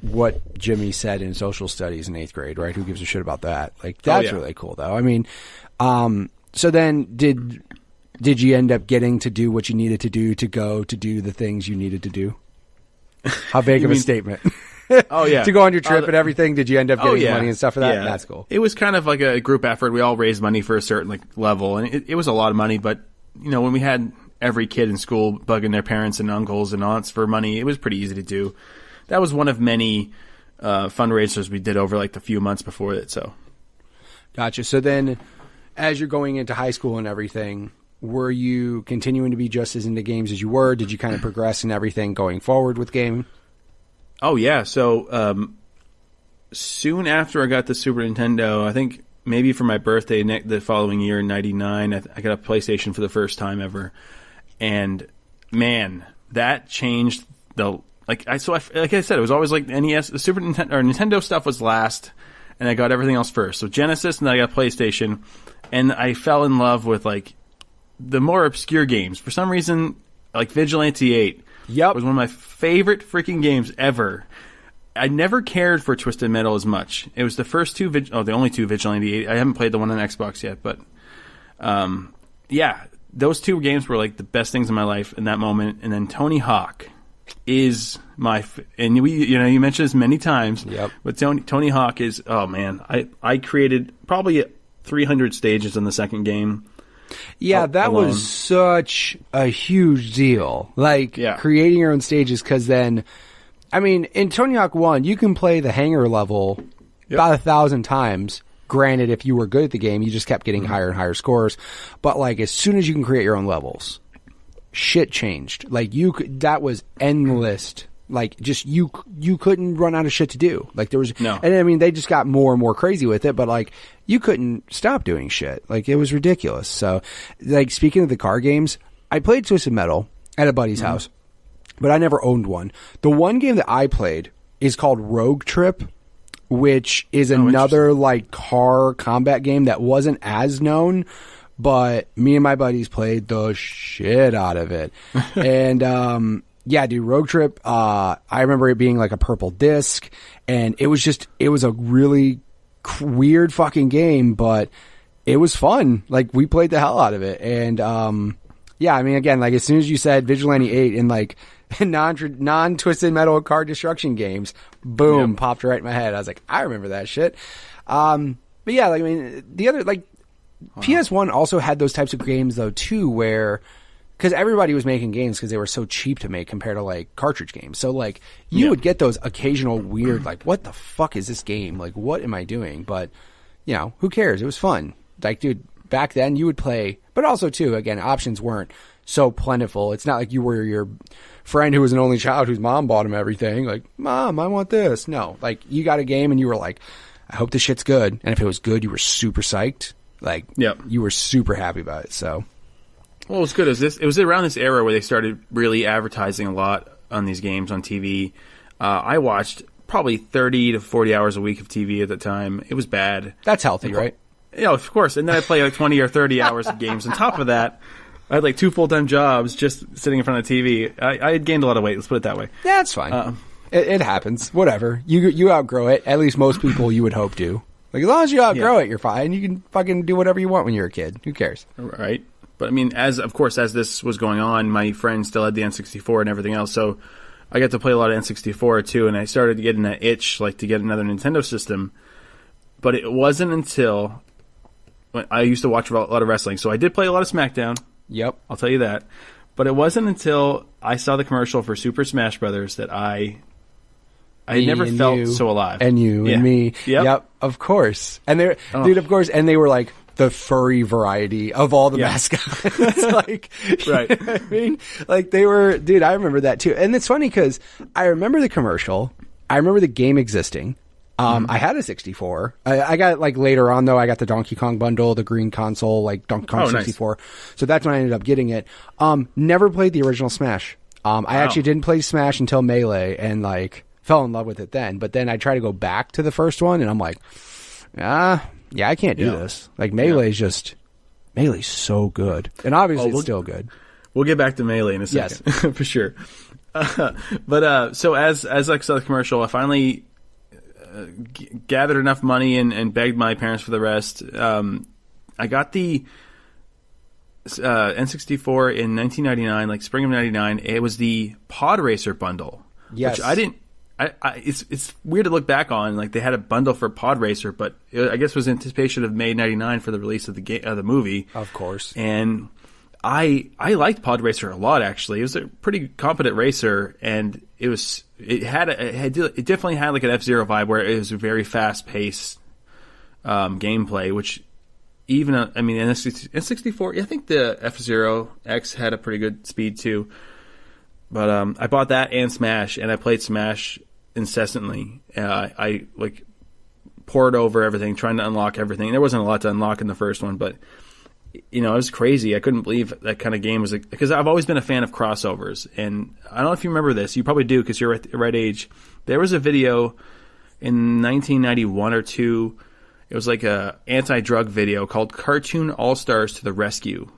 what Jimmy said in social studies in 8th grade, right? Who gives a shit about that? That's really cool, though. So then did you end up getting to do what you needed to do to go to do the things you needed to do? How big of a statement? Oh, yeah. To go on your trip and everything, did you end up getting money and stuff for that? Yeah. That's cool. It was kind of like a group effort. We all raised money for a certain level, and it was a lot of money, but when we had every kid in school bugging their parents and uncles and aunts for money, it was pretty easy to do. That was one of many fundraisers we did over the few months before it. So, gotcha. So then, as you're going into high school and everything, were you continuing to be just as into games as you were? Did you kind of progress in everything going forward with gaming? Oh, yeah. So soon after I got the Super Nintendo, I think maybe for my birthday the following year in 99, I got a PlayStation for the first time ever. And, man, that changed the... Like I said, it was always like NES, the Super Nintendo, or Nintendo stuff was last, and I got everything else first. So Genesis, and then I got PlayStation, and I fell in love with like the more obscure games. For some reason, like Vigilante 8 was one of my favorite freaking games ever. I never cared for Twisted Metal as much. It was the first two, the only two Vigilante 8. I haven't played the one on Xbox yet, but yeah, those two games were like the best things in my life in that moment. And then Tony Hawk is and you mentioned this many times. Yep. But Tony Hawk is, oh man, I created probably 300 stages in the second game. Yeah, that alone. was such a huge deal. Like creating your own stages, because then, I mean, in Tony Hawk 1, you can play the hangar level about 1,000 times. Granted, if you were good at the game, you just kept getting higher and higher scores. But like, as soon as you can create your own levels, shit changed. Like that was endless. Like just you couldn't run out of shit to do. Like there was no. And I mean, they just got more and more crazy with it. But like you couldn't stop doing shit. Like it was ridiculous. So like speaking of the car games, I played Twisted Metal at a buddy's house, but I never owned one. The one game that I played is called Rogue Trip, which is another like car combat game that wasn't as known. But me and my buddies played the shit out of it. And, yeah, dude, Rogue Trip, I remember it being like a purple disc, and it was a really weird fucking game, but it was fun. Like, we played the hell out of it. And, yeah, I mean, again, like, as soon as you said Vigilante 8 in like non-Twisted Metal car destruction games, boom, popped right in my head. I was like, I remember that shit. But yeah, like, I mean, the other, like, PS1 also had those types of games, though, too, where... Because everybody was making games because they were so cheap to make compared to, like, cartridge games. So, like, you would get those occasional weird, like, what the fuck is this game? Like, what am I doing? But, you know, who cares? It was fun. Like, dude, back then you would play... But also, too, again, options weren't so plentiful. It's not like you were your friend who was an only child whose mom bought him everything. Like, Mom, I want this. No. Like, you got a game and you were like, I hope this shit's good. And if it was good, you were super psyched. Like, you were super happy about it, so... Well, what's good is this. It was around this era where they started really advertising a lot on these games on TV. I watched probably 30 to 40 hours a week of TV at the time. It was bad. That's healthy, right? Yeah, of course. And then I play like 20 or 30 hours of games. On top of that, I had like 2 full-time jobs just sitting in front of the TV. I had gained a lot of weight. Let's put it that way. Yeah, it's fine. It happens. Whatever. You outgrow it. At least most people you would hope to. Like, as long as you outgrow it, you're fine. You can fucking do whatever you want when you're a kid. Who cares? Right. But I mean, as this was going on, my friend still had the N64 and everything else, so I got to play a lot of N64 too, and I started getting that itch, like, to get another Nintendo system. But it wasn't until when I used to watch a lot of wrestling, so I did play a lot of SmackDown. Yep, I'll tell you that. But it wasn't until I saw the commercial for Super Smash Brothers that I never felt so alive. And you and me. Yep, of course. And they're dude, of course, and they were like the furry variety of all the mascots. Like, right. You know what I mean? Like, they were, dude, I remember that too. And it's funny because I remember the commercial. I remember the game existing. I had a 64. I got, like, later on, though, I got the Donkey Kong bundle, the green console, like Donkey Kong 64. Nice. So that's when I ended up getting it. Never played the original Smash. I actually didn't play Smash until Melee and, like, fell in love with it then. But then I tried to go back to the first one and I'm like, yeah, I can't do this. Like, Melee's so good. And obviously it's still good. We'll get back to Melee in a second. Yes. For sure. But so as I saw the commercial, I finally gathered enough money and begged my parents for the rest. I got the N64 in 1999, like spring of 99. It was the Pod Racer bundle. Yes. Which I didn't... it's weird to look back on. Like, they had a bundle for Pod Racer, but I guess it was anticipation of May '99 for the release of the movie. Of course. And I liked Pod Racer a lot. Actually, it was a pretty competent racer, and it definitely had like an F-Zero vibe where it was a very fast paced gameplay. Which even I mean, N64. I think the F-Zero X had a pretty good speed too. But I bought that and Smash, and I played Smash incessantly. I like poured over everything, trying to unlock everything. There wasn't a lot to unlock in the first one, but it was crazy. I couldn't believe that kind of game was because I've always been a fan of crossovers, and I don't know if you remember this. You probably do because you're at the right age. There was a video in 1991 or 2. It was like a anti-drug video called "Cartoon All-Stars to the Rescue,"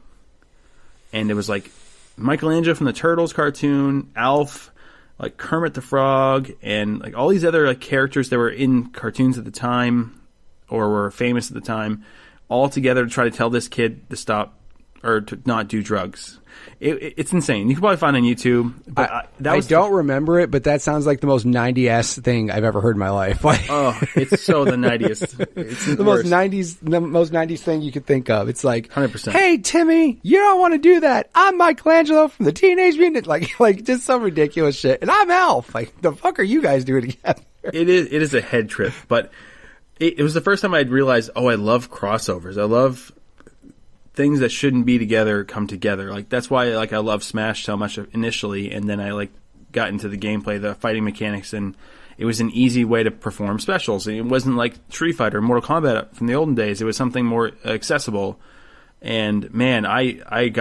and it was like Michelangelo from the Turtles cartoon, Alf, like Kermit the Frog, and like all these other like characters that were in cartoons at the time or were famous at the time, all together to try to tell this kid to stop or to not do drugs. It's insane. You can probably find it on YouTube. But I don't remember it, but that sounds like the most 90s thing I've ever heard in my life. Oh, it's so the 90s. It's the most 90s thing you could think of. It's like, 100%. Hey, Timmy, you don't want to do that. I'm Michelangelo from the Teenage Mutant. Like just some ridiculous shit. And I'm Alf. Like, the fuck are you guys doing together? It is a head trip, but it was the first time I'd realized, I love crossovers. I love things that shouldn't be together come together. Like that's why I love Smash so much initially, and then I got into the gameplay, the fighting mechanics, and it was an easy way to perform specials. It wasn't like Street Fighter or Mortal Kombat from the olden days. It was something more accessible. And man, I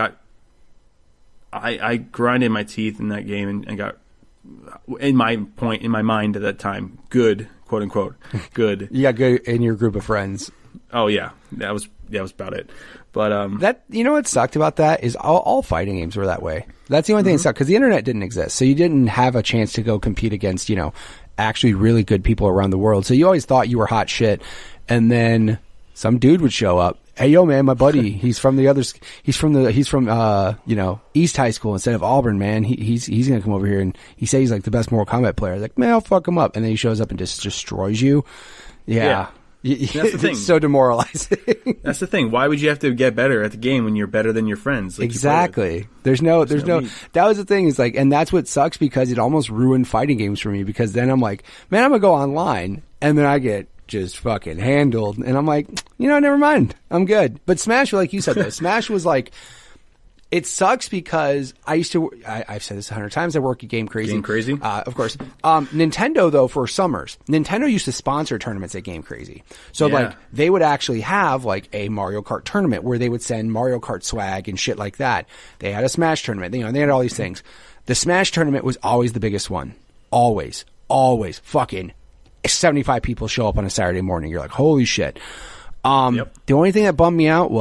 grinded my teeth in that game and got in my mind at that time, good, quote unquote, good. You got good in your group of friends. Oh yeah, that was about it. But that what sucked about that is all fighting games were that way. That's the only thing that sucked because the internet didn't exist, so you didn't have a chance to go compete against actually really good people around the world. So you always thought you were hot shit, and then some dude would show up. Hey, yo, man, my buddy, he's from East High School instead of Auburn, man. He's gonna come over here and he says he's like the best Mortal Kombat player. Like, man, I'll fuck him up, and then he shows up and just destroys you. Yeah. That's the thing. It's so demoralizing. That's the thing. Why would you have to get better at the game when you're better than your friends? Exactly. There's no. That was the thing. Is like, and that's what sucks because it almost ruined fighting games for me. Because then I'm like, man, I'm gonna go online, and then I get just fucking handled, and I'm like, never mind, I'm good. But Smash, like you said, though, Smash was like. It sucks because I've said this 100 times, I work at Game Crazy. Game Crazy? Of course. Nintendo, though, for summers, Nintendo used to sponsor tournaments at Game Crazy. So, they would actually have, a Mario Kart tournament where they would send Mario Kart swag and shit like that. They had a Smash tournament. They had all these things. The Smash tournament was always the biggest one. Always. Always. Fucking 75 people show up on a Saturday morning. You're like, holy shit. The only thing that bummed me out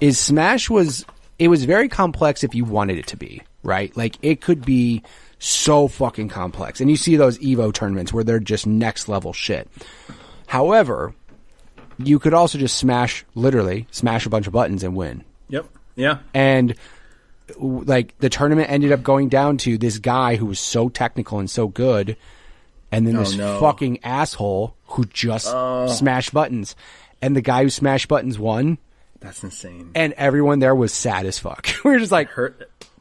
is Smash was... It was very complex if you wanted it to be, right? Like, it could be so fucking complex. And you see those Evo tournaments where they're just next level shit. However, you could also just literally smash a bunch of buttons and win. Yep. Yeah. And, the tournament ended up going down to this guy who was so technical and so good, and then fucking asshole who just smashed buttons. And the guy who smashed buttons won. That's insane. And everyone there was sad as fuck. We were just like,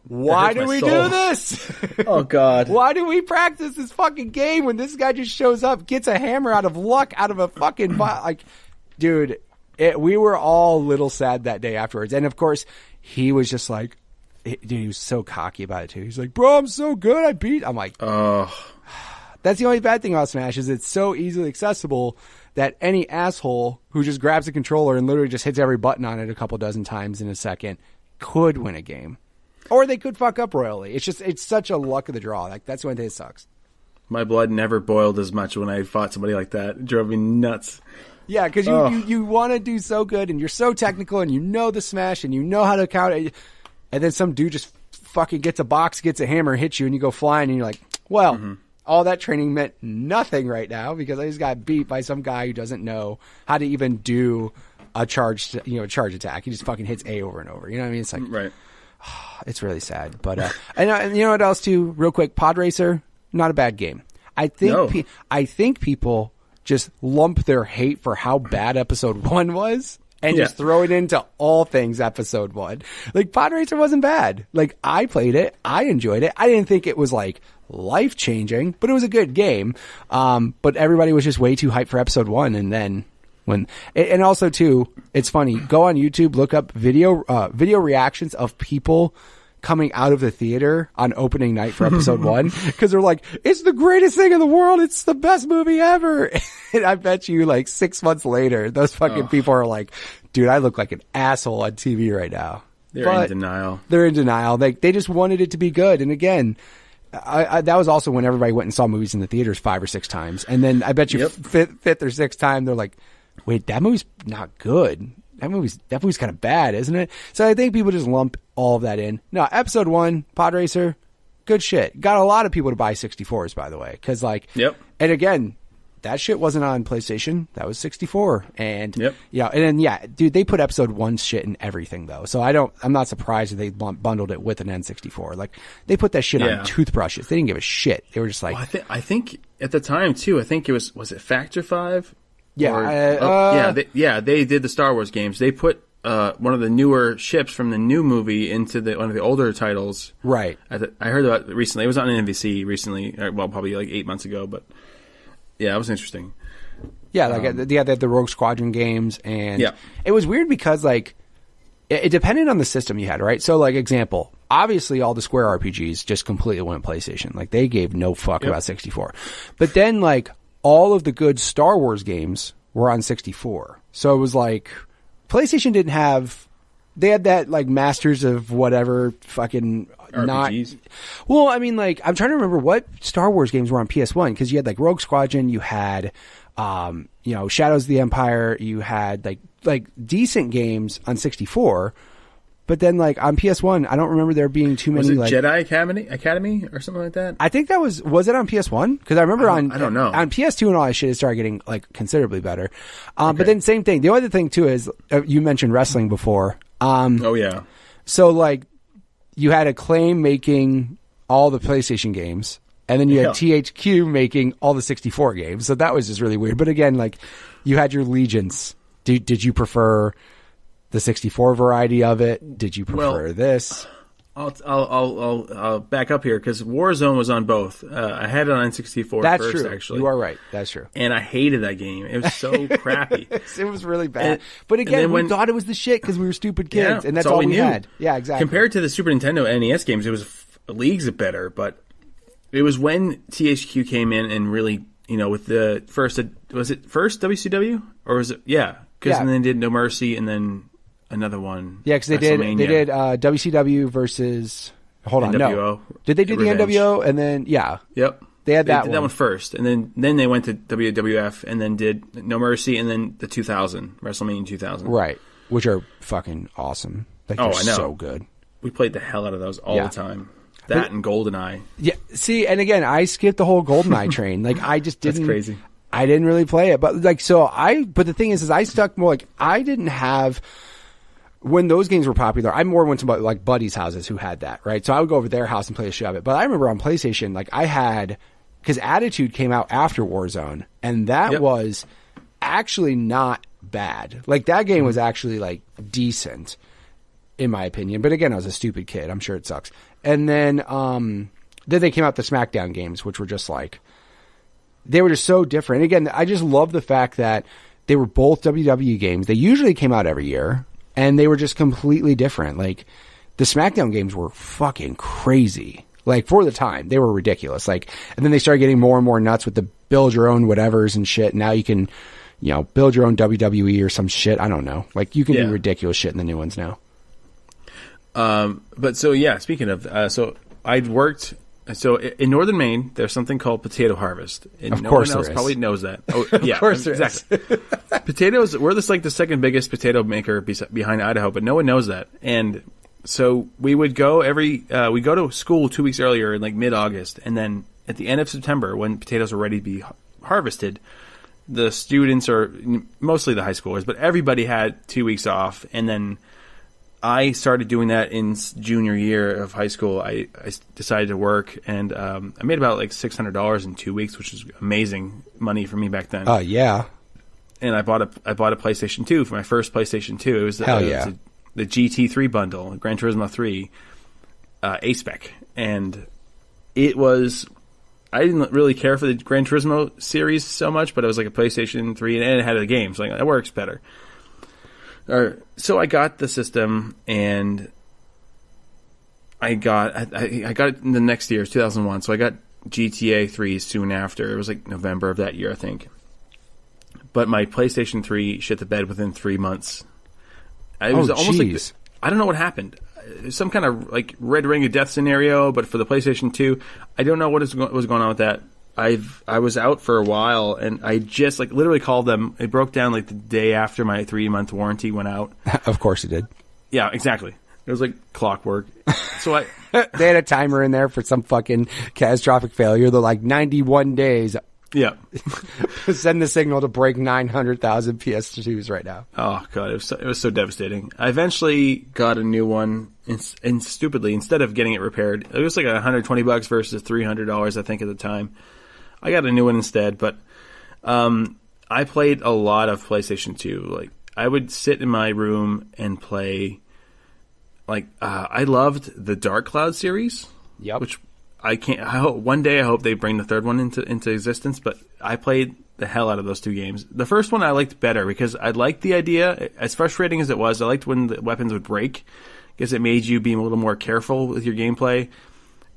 why do we do this? Oh, God. Why do we practice this fucking game when this guy just shows up, gets a hammer out of luck, out of a fucking... dude, we were all a little sad that day afterwards. And, of course, he was just like... Dude, he was so cocky about it, too. He's like, bro, I'm so good. I beat... I'm like... Oh. That's the only bad thing about Smash is it's so easily accessible that any asshole who just grabs a controller and literally just hits every button on it a couple dozen times in a second could win a game. Or they could fuck up royally. It's such a luck of the draw. Like, that's the only thing that sucks. My blood never boiled as much when I fought somebody like that. It drove me nuts. Yeah, because you want to do so good and you're so technical and you know the Smash and you know how to count it. And then some dude just fucking gets a box, gets a hammer, hits you, and you go flying and you're like, well... Mm-hmm. All that training meant nothing right now because I just got beat by some guy who doesn't know how to even do a charge attack. He just fucking hits A over and over. You know what I mean? It's like, right. It's really sad. But and you know what else too? Real quick, Pod Racer, not a bad game. I think people just lump their hate for how bad Episode 1 was. And just throw it into all things Episode 1. Like, Pod Racer wasn't bad. Like, I played it. I enjoyed it. I didn't think it was life-changing, but it was a good game. But everybody was just way too hyped for Episode 1, and then And also too, it's funny. Go on YouTube, look up video reactions of people coming out of the theater on opening night for episode 1 because they're like, it's the greatest thing in the world. It's the best movie ever. And I bet you like 6 months later, those fucking people are like, dude, I look like an asshole on TV right now. They're in denial. They're in denial. They just wanted it to be good. And again, that was also when everybody went and saw movies in the theaters 5 or 6 times. And then I bet you fifth or sixth time, they're like, wait, that movie's not good. That movie's kind of bad, isn't it? So I think people just lump all of that in. No, episode 1, Pod Racer, good shit. Got a lot of people to buy 64s, by the way. Cause like, and again, that shit wasn't on PlayStation. That was 64. And, and then, dude, they put episode 1 shit in everything though. So I'm not surprised that they bundled it with an N64. Like they put that shit on toothbrushes. They didn't give a shit. They were just like, well, I think at the time too, I think was it Factor 5? Yeah. They did the Star Wars games. They put one of the newer ships from the new movie into one of the older titles. Right. I heard about it recently. It was on NBC recently. Well, probably like 8 months ago. But yeah, it was interesting. Yeah, they had the Rogue Squadron games, and it was weird because like it depended on the system you had, right? So like example, obviously all the Square RPGs just completely went PlayStation. Like they gave no fuck about 64. But then like all of the good Star Wars games were on 64. So it was like PlayStation didn't have, they had that like Masters of whatever fucking RPGs. Well, I mean like I'm trying to remember what Star Wars games were on PS1 because you had like Rogue Squadron, you had Shadows of the Empire, you had like decent games on 64. But then, like, on PS1, I don't remember there being too many, was it Jedi Academy or something like that? I think that was it on PS1? Because I remember I don't know. On PS2 and all that shit, it started getting, like, considerably better. But then same thing. The other thing, too, is you mentioned wrestling before. Oh, yeah. So, like, you had Acclaim making all the PlayStation games, and then you had THQ making all the 64 games. So that was just really weird. But again, like, you had your legions. Did you prefer the 64 variety of it? Did you prefer this? I'll back up here because Warzone was on both. I had it on N64 That's first, true. actually. You are right. That's true. And I hated that game. It was so crappy. It was really bad. But again, we thought it was the shit because we were stupid kids, and that's all we knew. had. Yeah, exactly. Compared to the Super Nintendo NES games, it was leagues better. But it was when THQ came in and really, with the first, was it first WCW or was it? Yeah, because then they did No Mercy and then another one. Yeah, because they did WCW versus. Hold on, no. Did they do the NWO and then Yep. They had that one first, and then they went to WWF and then did No Mercy and then the 2000 WrestleMania 2000. Right, which are fucking awesome. Like, I know. So good. We played the hell out of those all the time. That and GoldenEye. Yeah. See, and again, I skipped the whole GoldenEye train. Like I just didn't. That's crazy. I didn't really play it, but like But the thing is I stuck more like I didn't have. When those games were popular, I more went to like buddies' houses who had that, right? So I would go over their house and play a shit of it. But I remember on PlayStation, like I had, because Attitude came out after Warzone, and that was actually not bad. Like that game was actually like decent, in my opinion. But again, I was a stupid kid. I'm sure it sucks. And then they came out the SmackDown games, which were just like, they were just so different. And again, I just love the fact that they were both WWE games. They usually came out every year. And they were just completely different. Like, the SmackDown games were fucking crazy. Like, for the time, they were ridiculous. Like, and then they started getting more and more nuts with the build your own whatevers and shit. Now you can, build your own WWE or some shit. I don't know. Like, you can do ridiculous shit in the new ones now. But so, speaking of, so I'd worked. So in northern Maine, there's something called potato harvest. And of course no one else probably knows that. Oh, yeah, of course exactly. Potatoes, we're like the second biggest potato maker behind Idaho, but no one knows that. And so we would go we go to school 2 weeks earlier in like mid-August. And then at the end of September, when potatoes are ready to be harvested, the students, or mostly the high schoolers, but everybody had 2 weeks off. And then I started doing that in junior year of high school. I decided to work, and I made about like $600 in 2 weeks, which was amazing money for me back then. Oh yeah! And I bought a PlayStation 2 for my first PlayStation 2. It was the GT3 bundle, Gran Turismo 3, A-Spec, and it was I didn't really care for the Gran Turismo series so much, but it was like a PlayStation 3 and it had the games. Like, that works better. So I got the system, and I got it in the next year, 2001. So I got GTA 3 soon after. It was like November of that year, I think. But my PlayStation 3 shit the bed within 3 months. It was almost like, I don't know what happened. Some kind of like Red Ring of Death scenario, but for the PlayStation 2, I don't know what was going on with that. I was out for a while, and I just like literally called them. It broke down like the day after my 3-month warranty went out. Of course it did. Yeah, exactly. It was like clockwork. So they had a timer in there for some fucking catastrophic failure. They're like 91 days. Yeah. Send the signal to break 900,000 PS2s right now. Oh god, it was so devastating. I eventually got a new one, and stupidly, instead of getting it repaired, it was like $120 versus $300, I think, at the time. I got a new one instead, but I played a lot of PlayStation 2. Like, I would sit in my room and play. Like, I loved the Dark Cloud series. Yep. Which one day I hope they bring the third one into existence, but I played the hell out of those two games. The first one I liked better because I liked the idea, as frustrating as it was, I liked when the weapons would break because it made you be a little more careful with your gameplay.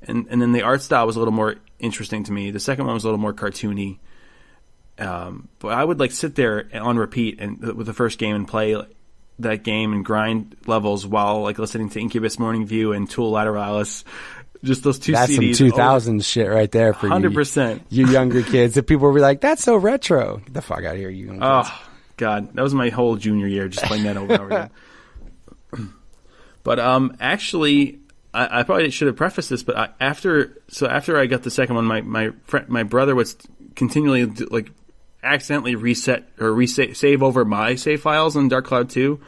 And then the art style was a little more interesting to me. The second one was a little more cartoony. But I would like sit there on repeat and with the first game and play that game and grind levels while like listening to Incubus Morning View and Tool Lateralis. Just those two that's CDs. That's some 2000s shit right there for 100%. You younger kids. If people will be like, that's so retro. Get the fuck out of here, you young kids. Oh, God. That was my whole junior year, just playing that over and over again. But actually, I probably should have prefaced this, but after I got the second one, my brother would continually like accidentally save over my save files in Dark Cloud 2.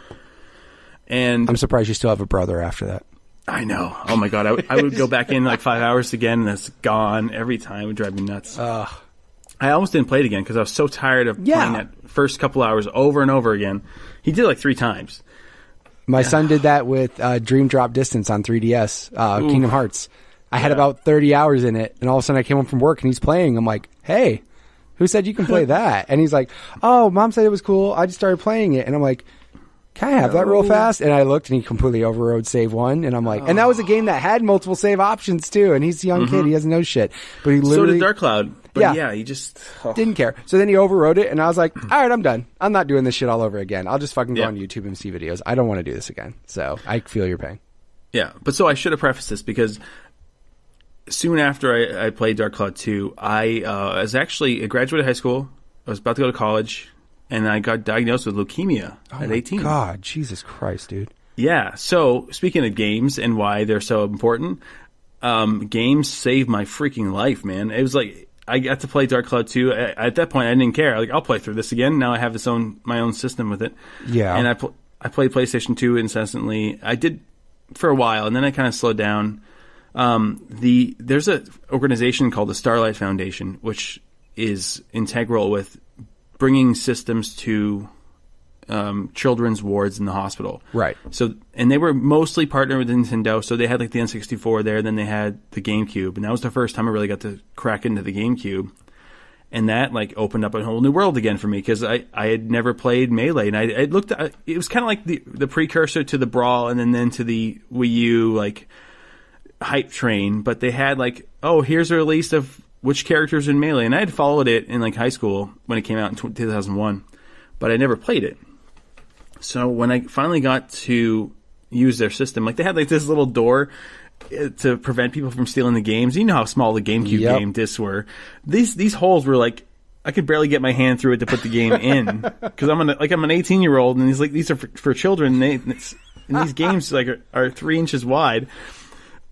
And I'm surprised you still have a brother after that. I know. Oh my god, I would go back in like 5 hours again, and it's gone every time. It would drive me nuts. I almost didn't play it again because I was so tired of playing that first couple hours over and over again. He did it like 3 times. My son did that with Dream Drop Distance on 3DS, Kingdom Hearts. I had about 30 hours in it, and all of a sudden I came home from work and he's playing. I'm like, hey, who said you can play that? And he's like, oh, Mom said it was cool. I just started playing it. And I'm like, can I have that real fast? And I looked, and he completely overrode save 1. And I'm like, and that was a game that had multiple save options too. And he's a young kid; he doesn't know shit. But he literally so did Dark Cloud. But yeah, he just didn't care. So then he overrode it, and I was like, all right, I'm done. I'm not doing this shit all over again. I'll just fucking go on YouTube and see videos. I don't want to do this again. So I feel your pain. Yeah, but so I should have prefaced this because soon after I played Dark Cloud 2, I graduated high school. I was about to go to college. And I got diagnosed with leukemia at 18. God, Jesus Christ, dude. Yeah. So, speaking of games and why they're so important, games saved my freaking life, man. It was like, I got to play Dark Cloud 2. At that point, I didn't care. Like, I'll play through this again. Now I have my own system with it. Yeah. And I played PlayStation 2 incessantly. I did for a while, and then I kind of slowed down. There's an organization called the Starlight Foundation, which is integral with bringing systems to children's wards in the hospital. Right. So, and they were mostly partnered with Nintendo. So they had like the N64 there, then they had the GameCube, and that was the first time I really got to crack into the GameCube. And that like opened up a whole new world again for me because I had never played Melee, and I looked at it was kind of like the precursor to the Brawl and then to the Wii U like hype train. But they had like, oh, here's a release of which characters in Melee, and I had followed it in like high school when it came out in 2001, but I never played it. So when I finally got to use their system, like they had like this little door to prevent people from stealing the games. You know how small the GameCube game discs were. These holes were like I could barely get my hand through it to put the game in because I'm an 18-year-old, and these are for children. And these games like are 3 inches wide.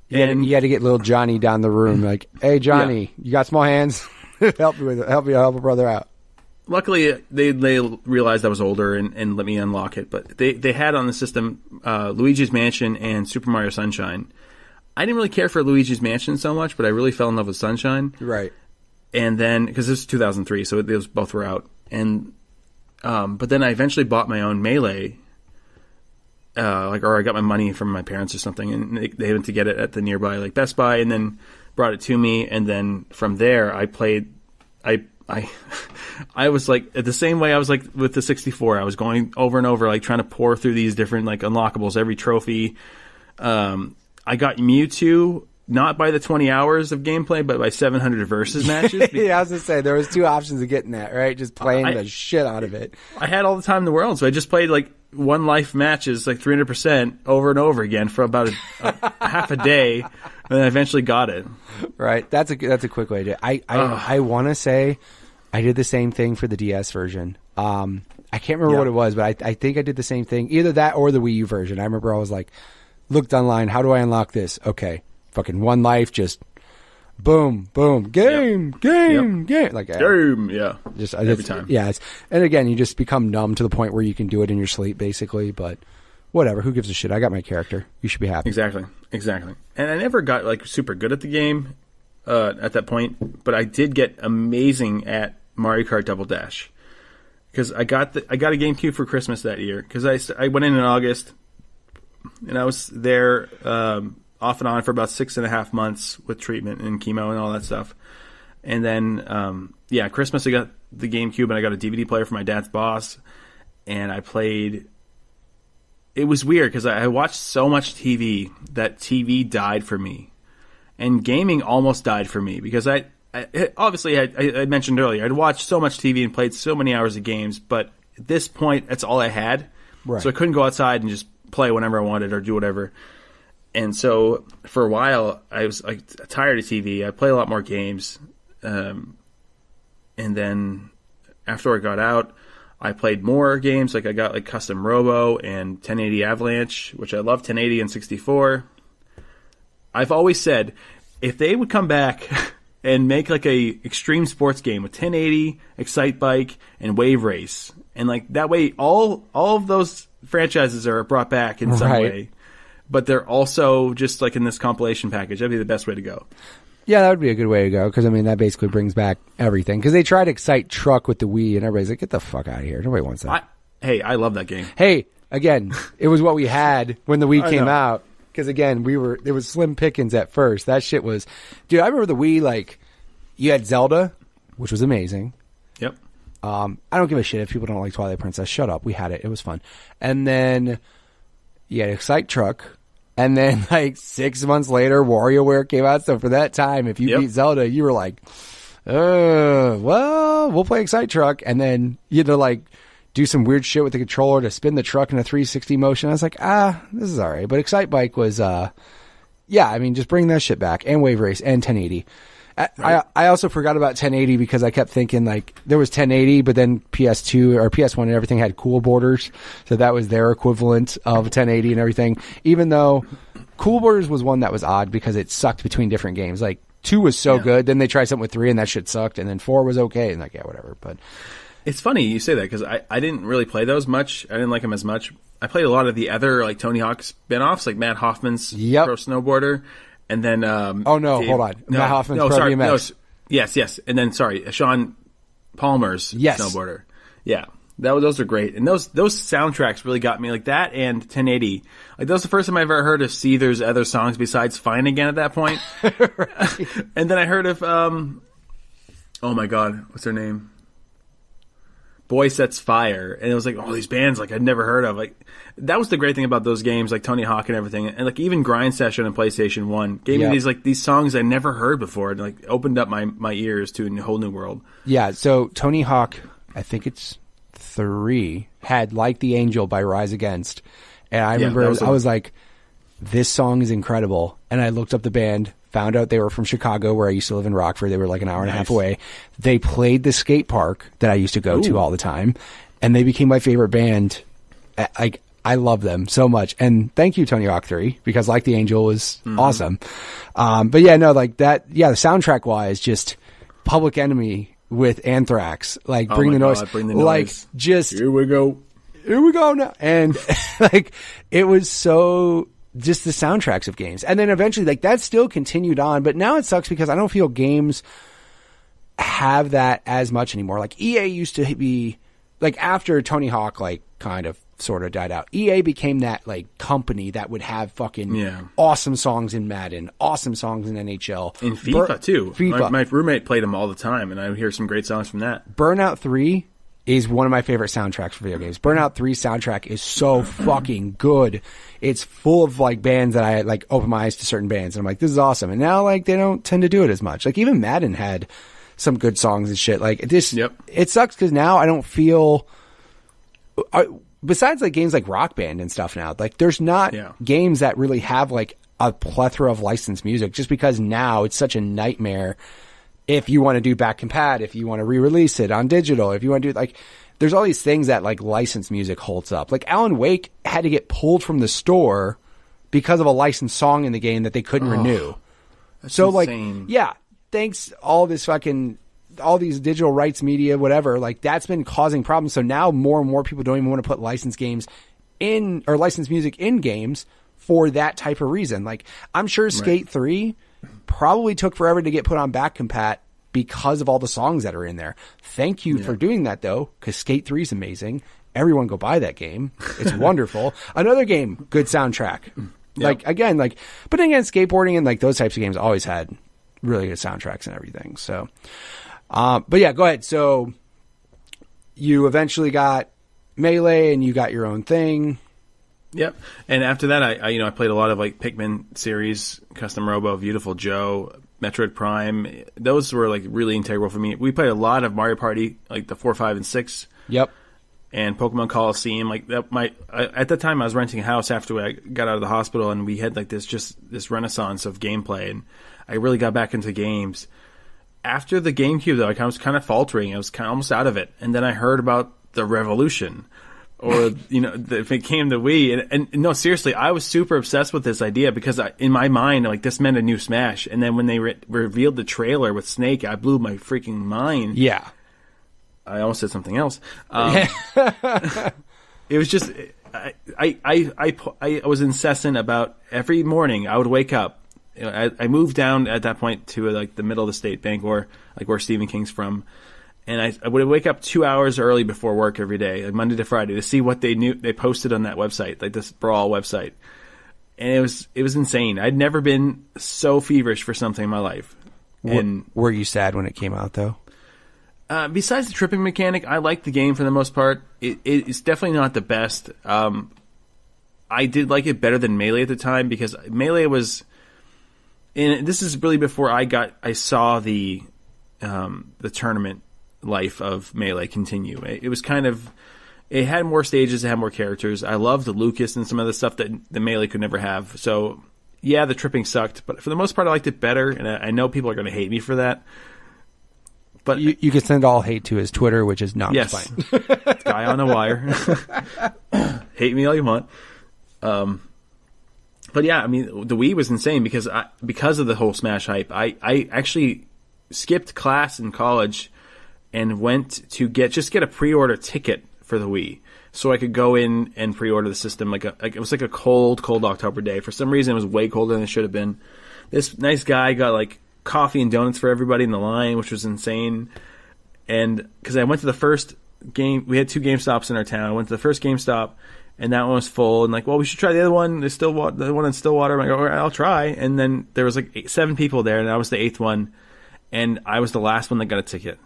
And you had to get little Johnny down the room, like, "Hey, Johnny, you got small hands? help a brother out." Luckily, they realized I was older and let me unlock it. But they had on the system Luigi's Mansion and Super Mario Sunshine. I didn't really care for Luigi's Mansion so much, but I really fell in love with Sunshine. Right. And then because this was 2003, so those both were out. And but then I eventually bought my own Melee. Or I got my money from my parents or something, and they went to get it at the nearby like Best Buy, and then brought it to me, and then from there I played. I was like the same way I was like with the 64. I was going over and over, like trying to pour through these different like unlockables, every trophy. I got Mewtwo not by the 20 hours of gameplay, but by 700 versus matches. Yeah, I was gonna say there was 2 options of getting that, right? Just playing the shit out of it. I had all the time in the world, so I just played like one life matches, like 300% over and over again for about a half a day, and then I eventually got it. Right, that's a quick way to do it. I want to say I did the same thing for the DS version. I can't remember what it was, but I think I did the same thing, either that or the Wii U version. I remember I was like, looked online, how do I unlock this? Okay, fucking one life, just boom, boom, game, like game, yeah, just every time, yeah. And again, you just become numb to the point where you can do it in your sleep, basically. But whatever, who gives a shit? I got my character. You should be happy. Exactly. And I never got like super good at the game at that point, but I did get amazing at Mario Kart Double Dash because I got a GameCube for Christmas that year because I went in August and I was there. Off and on for about 6.5 months with treatment and chemo and all that stuff. And then, Christmas I got the GameCube and I got a DVD player from my dad's boss. And I played... It was weird because I watched so much TV that TV died for me. And gaming almost died for me because I mentioned earlier, I'd watched so much TV and played so many hours of games, but at this point, that's all I had. Right. So I couldn't go outside and just play whenever I wanted or do whatever. And so for a while, I was like tired of TV. I played a lot more games. And then after I got out, I played more games. Like I got like Custom Robo and 1080 Avalanche, which I love 1080 and 64. I've always said, if they would come back and make like a extreme sports game with 1080, Excite Bike, and Wave Race, and like that way all of those franchises are brought back in some way. But they're also just like in this compilation package. That'd be the best way to go. Yeah, that would be a good way to go because, I mean, that basically brings back everything. Because they tried to Excite Truck with the Wii, and everybody's like, get the fuck out of here. Nobody wants that. I love that game. Hey, again, it was what we had when the Wii came out. Because, again, it was slim pickings at first. That shit was... Dude, I remember the Wii, like, you had Zelda, which was amazing. Yep. I don't give a shit if people don't like Twilight Princess. Shut up. We had it. It was fun. And then you had Excite Truck. And then, like, 6 months later, WarioWare came out. So for that time, if you beat Zelda, you were like, well, we'll play Excite Truck. And then you had to, like, do some weird shit with the controller to spin the truck in a 360 motion. I was like, this is all right. But Excite Bike was, just bring that shit back. And Wave Race and 1080. Right. I also forgot about 1080 because I kept thinking like there was 1080, but then PS2 or PS1 and everything had cool borders. So that was their equivalent of 1080 and everything. Even though cool borders was one that was odd because it sucked between different games. Like 2 was so good. Then they tried something with 3 and that shit sucked. And then 4 was okay. And like, yeah, whatever. But it's funny you say that because I didn't really play those much. I didn't like them as much. I played a lot of the other like Tony Hawk spin-offs, like Matt Hoffman's Pro Snowboarder. And then, hold on. Matt Hoffman's Pro BMX. Yes. And then, Sean Palmer's Snowboarder. Yeah. Those are great. And those soundtracks really got me, like that and 1080. Like, that was the first time I ever heard of Seether's other songs besides Fine Again at that point. And then I heard of, oh my God, what's her name? Boy Sets Fire. And it was like, all these bands, like, I'd never heard of. Like, that was the great thing about those games, like Tony Hawk and everything. And, like, even Grind Session on PlayStation 1 gave me these songs I never heard before. And, like, opened up my ears to a whole new world. Yeah, so Tony Hawk, I think it's 3, had Like the Angel by Rise Against. And I remember I was like, this song is incredible. And I looked up the band, found out they were from Chicago, where I used to live in Rockford. They were like an hour and a half away. They played the skate park that I used to go to all the time. And they became my favorite band. Like, I love them so much. And thank you, Tony Hawk 3, because Like the Angel was awesome. But yeah, no, like that, the soundtrack wise, just Public Enemy with Anthrax, like Bring the Noise. Like, just here we go now. And like, it was so, just the soundtracks of games. And then eventually, like, that still continued on, but now it sucks because I don't feel games have that as much anymore. Like, EA used to be, like, after Tony Hawk, like, kind of sort of died out. EA became that like company that would have fucking awesome songs in Madden, awesome songs in NHL. In FIFA too. FIFA. My roommate played them all the time, and I would hear some great songs from that. Burnout 3 is one of my favorite soundtracks for video games. Burnout 3 soundtrack is so fucking good. It's full of like bands that I like open my eyes to certain bands and I'm like, this is awesome. And now like they don't tend to do it as much. Like even Madden had some good songs and shit. Like this, it sucks because now I don't feel, besides like games like Rock Band and stuff now, like there's not games that really have like a plethora of licensed music just because now it's such a nightmare. If you want to do back compat, if you want to re-release it on digital, if you want to do like, there's all these things that like licensed music holds up. Like Alan Wake had to get pulled from the store because of a licensed song in the game that they couldn't renew. So insane. Like, thanks all these digital rights media, whatever, like that's been causing problems. So now more and more people don't even want to put licensed games in or licensed music in games for that type of reason. Like I'm sure Skate 3 probably took forever to get put on back compat because of all the songs that are in there. Thank you for doing that though, because Skate 3 is amazing. Everyone go buy that game. It's wonderful. Another game, good soundtrack. Like again, like, but again, skateboarding and like those types of games always had really good soundtracks and everything. So, but yeah, go ahead. So you eventually got Melee and you got your own thing. Yep. And after that, I played a lot of like Pikmin series, Custom Robo, Beautiful Joe, Metroid Prime. Those were like really integral for me. We played a lot of Mario Party, like the 4, 5, and 6. Yep. And Pokemon Coliseum. Like that, at that time, I was renting a house after I got out of the hospital, and we had like this renaissance of gameplay, and I really got back into games. After the GameCube, though, I was kind of faltering. I was kind of almost out of it, and then I heard about the Revolution. Or, if it came to Wii. And no, seriously, I was super obsessed with this idea because in my mind, like, this meant a new Smash. And then when they revealed the trailer with Snake, I blew my freaking mind. Yeah. I almost said something else. It was just, I was incessant about every morning I would wake up. I moved down at that point to like the middle of the state, Bangor, like where Stephen King's from. And I would wake up 2 hours early before work every day, like Monday to Friday, to see what they posted on that website, like this Brawl website. And it was insane. I'd never been so feverish for something in my life. And were you sad when it came out, though? Besides the tripping mechanic, I liked the game for the most part. It's definitely not the best. I did like it better than Melee at the time because Melee was, and this is really before I saw the tournament life of Melee continue. It was kind of, it had more stages, it had more characters. I loved Lucas and some of the stuff that the Melee could never have. So yeah, the tripping sucked, but for the most part I liked it better, and I know people are going to hate me for that. But you can send all hate to his Twitter, which is not fine. Guy on a wire. Hate me all you want. But yeah, I mean, the Wii was insane because of the whole Smash hype. I actually skipped class in college and went to get a pre-order ticket for the Wii, so I could go in and pre-order the system. It was like a cold October day. For some reason, it was way colder than it should have been. This nice guy got like coffee and donuts for everybody in the line, which was insane. And because I went to the first game, we had 2 GameStops in our town. I went to the first GameStop, and that one was full. And like, well, we should try the other one. There's the one in Stillwater. I'm like, all right, I'll try. And then there was like 7 people there, and I was the 8th one, and I was the last one that got a ticket.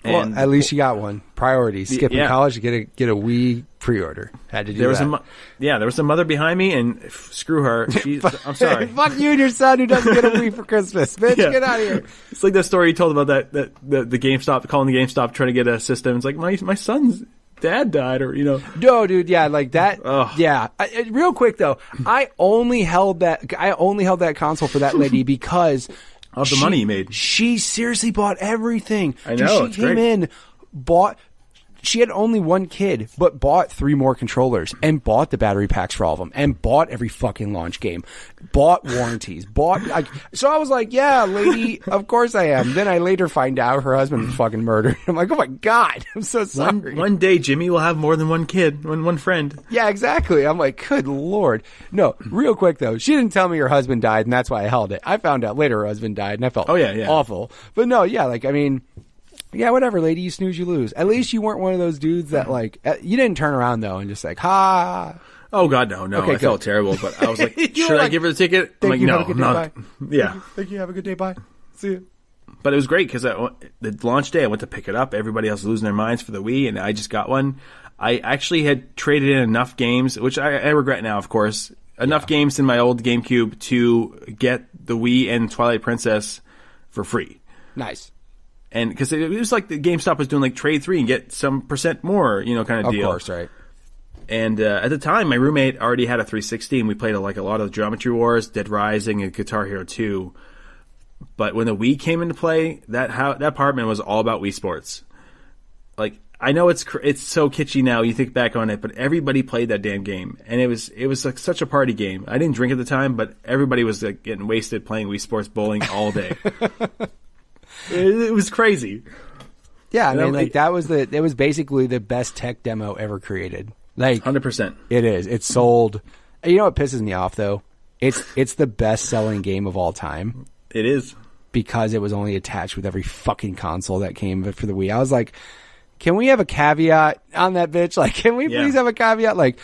And, well, at least you got one. Priority. Skipping college to get a Wii pre-order. Had to do that. There was a mother behind me, and screw her. I'm sorry. Fuck you and your son who doesn't get a Wii for Christmas. Bitch, get out of here. It's like that story you told about that the GameStop, calling the GameStop trying to get a system. It's like, my son's dad died, or, No, dude, yeah, like that. Ugh. Yeah. Real quick, though, I only held that console for that lady because of the money you made. She seriously bought everything. I know. She came in, bought. She had only one kid, but bought 3 more controllers and bought the battery packs for all of them and bought every fucking launch game, bought warranties, so I was like, yeah, lady, of course I am. Then I later find out her husband was fucking murdered. I'm like, oh my God, I'm so sorry. One day Jimmy will have more than one kid, one friend. Yeah, exactly. I'm like, good Lord. No, real quick though, she didn't tell me her husband died, and that's why I held it. I found out later her husband died, and I felt awful. But no, yeah, like, I mean, Yeah, whatever, lady. You snooze, you lose. At least you weren't one of those dudes that, like, you didn't turn around, though, and just like, ha. Oh, God, no. Okay, I felt terrible, but I was like, should I give her the ticket? I'm like, no, I'm not. Yeah. Thank you. Have a good day. Bye. See you. But it was great because the launch day, I went to pick it up. Everybody else was losing their minds for the Wii, and I just got one. I actually had traded in enough games, which I regret now, of course, enough games in my old GameCube to get the Wii and Twilight Princess for free. Nice. And because it was like the GameStop was doing like trade 3 and get some % more, kind of deal. Of course, right. And at the time, my roommate already had a 360, and we played a lot of Geometry Wars, Dead Rising, and Guitar Hero 2. But when the Wii came into play, that apartment was all about Wii Sports. Like, I know it's so kitschy now. You think back on it, but everybody played that damn game, and it was like such a party game. I didn't drink at the time, but everybody was like getting wasted playing Wii Sports bowling all day. It was crazy. Yeah, I mean, like it was basically the best tech demo ever created. Like 100%. It is. It's sold. You know what pisses me off though? It's the best selling game of all time. It is. Because it was only attached with every fucking console that came for the Wii. I was like, can we have a caveat on that bitch? Like, can we please have a caveat? Like,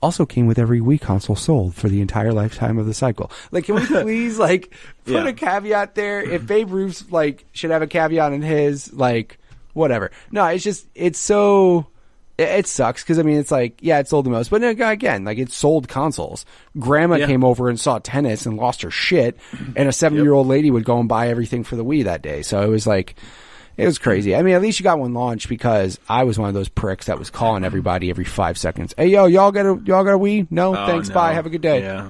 also came with every Wii console sold for the entire lifetime of the cycle. Like, can we please like put a caveat there? If Babe Ruth like should have a caveat in his, like, whatever. No, it's so. It sucks because, I mean, it's like, yeah, it sold the most. But again, like, it sold consoles. Grandma came over and saw tennis and lost her shit. And a 7-year-old lady would go and buy everything for the Wii that day. So it was like, it was crazy. I mean, at least you got one launched because I was one of those pricks that was calling everybody every 5 seconds. Hey, yo, y'all got a Wii? No? Thanks, no. Bye. Have a good day. Yeah.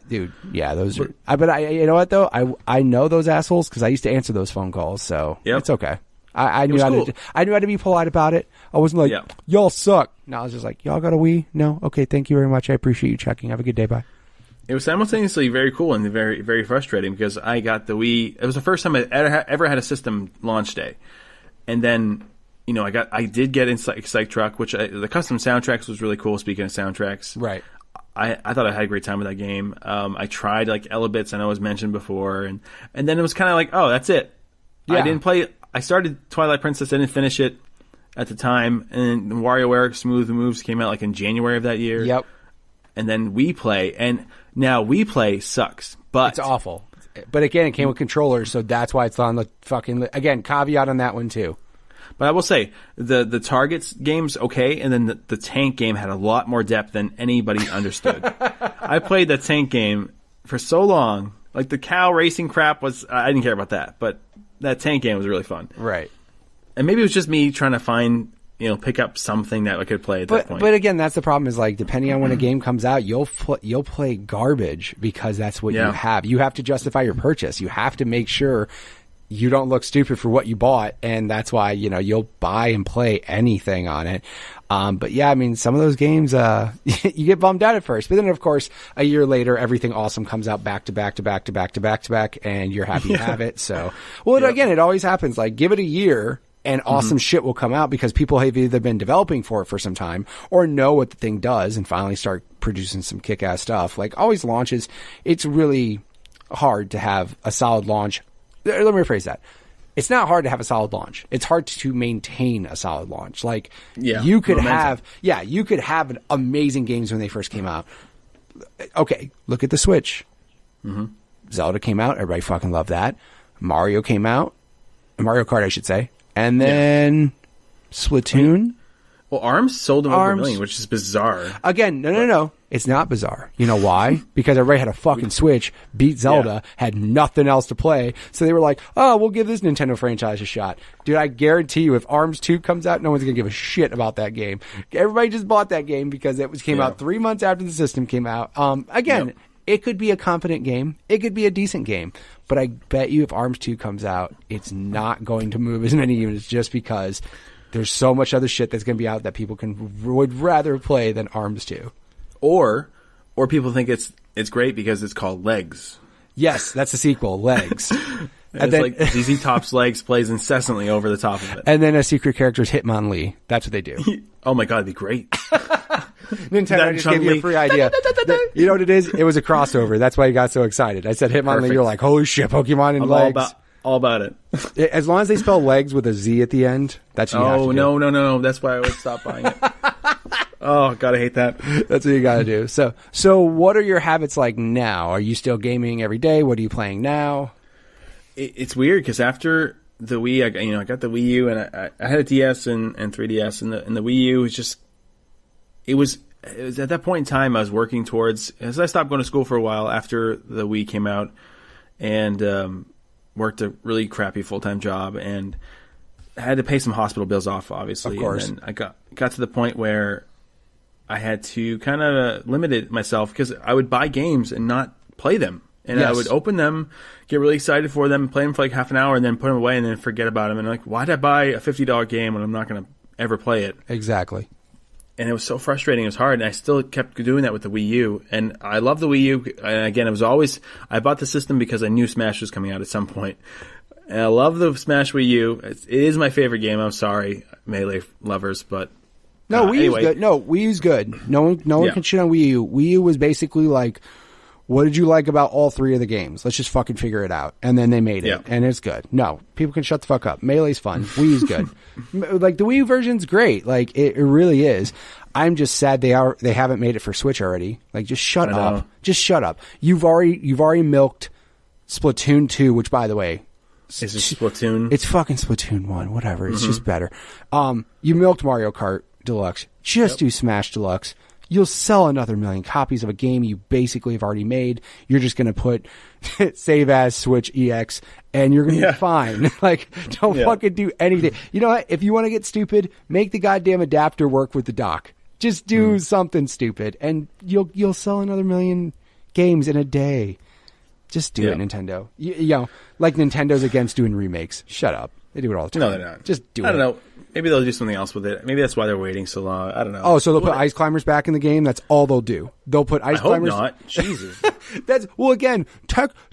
Dude, yeah, those are. But you know what, though? I know those assholes because I used to answer those phone calls. So it's okay. I knew how to be polite about it. I wasn't like, y'all suck. No, I was just like, y'all got a Wii? No? Okay, thank you very much. I appreciate you checking. Have a good day. Bye. It was simultaneously very cool and very, very frustrating because I got the Wii. It was the first time I ever had a system launch day. And then, I did get in Psych Truck, which the custom soundtracks was really cool, speaking of soundtracks. Right. I thought I had a great time with that game. I tried like Elebits, I know it was mentioned before. And then it was kind of like, oh, that's it. Yeah. I didn't play. I started Twilight Princess, I didn't finish it at the time, and WarioWare Smooth Moves came out like in January of that year. Yep. And then Wii Play, and now Wii Play sucks, but it's awful. But again, it came with controllers, so that's why it's on the fucking again, caveat on that one too. But I will say, the Targets game's okay, and then the Tank game had a lot more depth than anybody understood. I played the Tank game for so long. Like, the cow racing crap I didn't care about that, but that Tank game was really fun. Right. And maybe it was just me trying to find, pick up something that I could play at that point. But again, that's the problem is, like, depending on when a game comes out, you'll play garbage because that's what you have. You have to justify your purchase. You have to make sure you don't look stupid for what you bought, and that's why, you'll buy and play anything on it. But yeah, I mean, some of those games, you get bummed out at first, but then of course, a year later, everything awesome comes out back to back to back to back to back to back, and you're happy to have it. So, again, it always happens. Like, give it a year and awesome shit will come out because people have either been developing for it for some time or know what the thing does and finally start producing some kick-ass stuff. Like, always launches, it's really hard to have a solid launch. Let me rephrase that. It's not hard to have a solid launch. It's hard to maintain a solid launch. Like, you could have amazing games when they first came out. Okay, look at the Switch. Mm-hmm. Zelda came out. Everybody fucking loved that. Mario came out. Mario Kart, I should say. And then Splatoon. Well, ARMS sold them over 1 million, which is bizarre. Again, no. It's not bizarre. You know why? Because everybody had a fucking Switch, beat Zelda, had nothing else to play. So they were like, oh, we'll give this Nintendo franchise a shot. Dude, I guarantee you, if ARMS 2 comes out, no one's going to give a shit about that game. Everybody just bought that game because it came out 3 months after the system came out. It could be a competent game. It could be a decent game. But I bet you if ARMS 2 comes out, it's not going to move as many units just because there's so much other shit that's going to be out that people would rather play than ARMS 2. Or people think it's great because it's called Legs. Yes, that's the sequel, Legs. And then, like ZZ Top's Legs plays incessantly over the top of it. And then a secret character is Hitmonlee. That's what they do. Oh my god, it'd be great. Nintendo just gave you a free idea. You know what it is? It was a crossover. That's why you got so excited. I said Hitmonlee, you're like, holy shit, Pokemon and Legs. All about it. As long as they spell legs with a Z at the end, that's what you have to do. No. That's why I would stop buying it. Oh, God, I hate that. That's what you got to do. So what are your habits like now? Are you still gaming every day? What are you playing now? It's weird because after the Wii, I got the Wii U and I had a DS and 3DS, and the Wii U was just, it was at that point in time I was working towards, as I stopped going to school for a while after the Wii came out, and worked a really crappy full-time job, and I had to pay some hospital bills off, obviously. Of course. And then I got to the point where I had to kind of limit it myself because I would buy games and not play them. And Yes. I would open them, get really excited for them, play them for like half an hour, and then put them away and then forget about them. And like, why did I buy a $50 game when I'm not going to ever play it? Exactly. And it was so frustrating. It was hard. And I still kept doing that with the Wii U. And I love the Wii U. And again, it was always, I bought the system because I knew Smash was coming out at some point. And I love the Smash Wii U. It is my favorite game. I'm sorry, Melee lovers, but No, Wii anyway. U's good. No, Wii U's good. No one can shit on Wii U. Wii U was basically like, what did you like about all three of the games? Let's just fucking figure it out. And then they made it, Yeah. and it's good. No, people can shut the fuck up. Melee's fun. Wii U's good. Like, the Wii U version's great. Like, it really is. I'm just sad they haven't made it for Switch already. Like, just shut up. Just shut up. You've already milked Splatoon 2, which, by the way, Is it Splatoon? it's fucking Splatoon 1, whatever. It's just better. You milked Mario Kart Deluxe. Just do Smash Deluxe. You'll sell another million copies of a game you basically have already made. You're just going to put save as Switch EX and you're going to be fine. Like, don't fucking do anything. You know what? If you want to get stupid, make the goddamn adapter work with the dock. Just do something stupid and you'll sell another million games in a day. Just do it, Nintendo. You know, like Nintendo's against doing remakes. Shut up. They do it all the time. No, they're not. Just do it. I don't know. Maybe they'll do something else with it. Maybe that's why they're waiting so long. I don't know. Oh, so they'll put Ice Climbers back in the game? That's all they'll do. They'll put Ice I hope Climbers. not. Jesus. That's, well, again,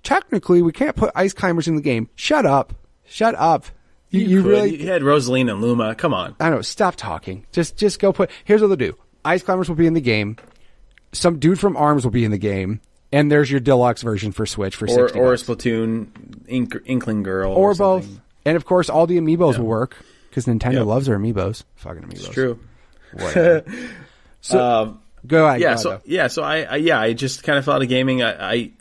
technically, we can't put Ice Climbers in the game. Shut up. Shut up. You really. You had Rosaline and Luma. Come on. I know. Stop talking. Just go put. Here's what they'll do. Ice Climbers will be in the game. Some dude from ARMS will be in the game. And there's your deluxe version for Switch for $60. Or a Splatoon Inkling Girl. Or something. both. And of course, all the amiibos will work. Because Nintendo loves their amiibos. Fucking amiibos. It's true. Whatever. So, go ahead. So I just kind of fell out of gaming. I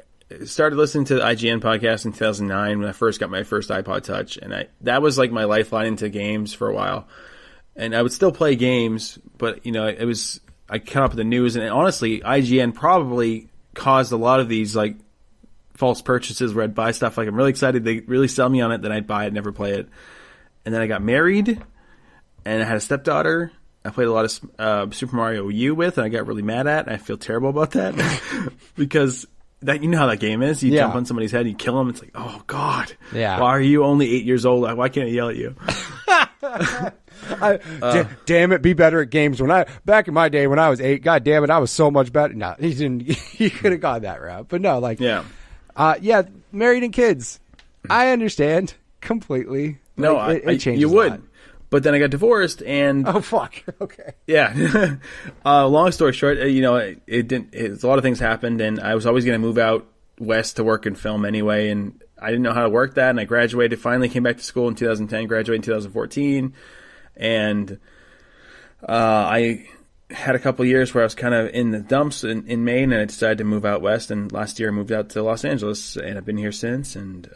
started listening to the IGN podcast in 2009 when I first got my first iPod Touch. And that was like my lifeline into games for a while. And I would still play games, but, I caught up with the news. And honestly, IGN probably caused a lot of these, like, false purchases where I'd buy stuff like I'm really excited. They really sell me on it. Then I'd buy it, never play it. And then I got married, and I had a stepdaughter. I played a lot of Super Mario U with, and I got really mad at. And I feel terrible about that because you know how that game is. You jump on somebody's head, and you kill them. It's like, oh God, why are you only 8 years old? Why can't I yell at you? Damn it, be better at games. Back in my day when I was 8, God damn it, I was so much better. No, he didn't. He could have gone that route, but no, like, married and kids. I understand completely. No, like, it changes. You would, a lot. But then I got divorced, and oh fuck, okay, yeah. Long story short, it didn't. A lot of things happened, and I was always going to move out west to work in film anyway, and I didn't know how to work that. And I graduated. Finally, came back to school in 2010. Graduated in 2014, and I had a couple of years where I was kind of in the dumps in Maine, and I decided to move out west. And last year, I moved out to Los Angeles, and I've been here since. And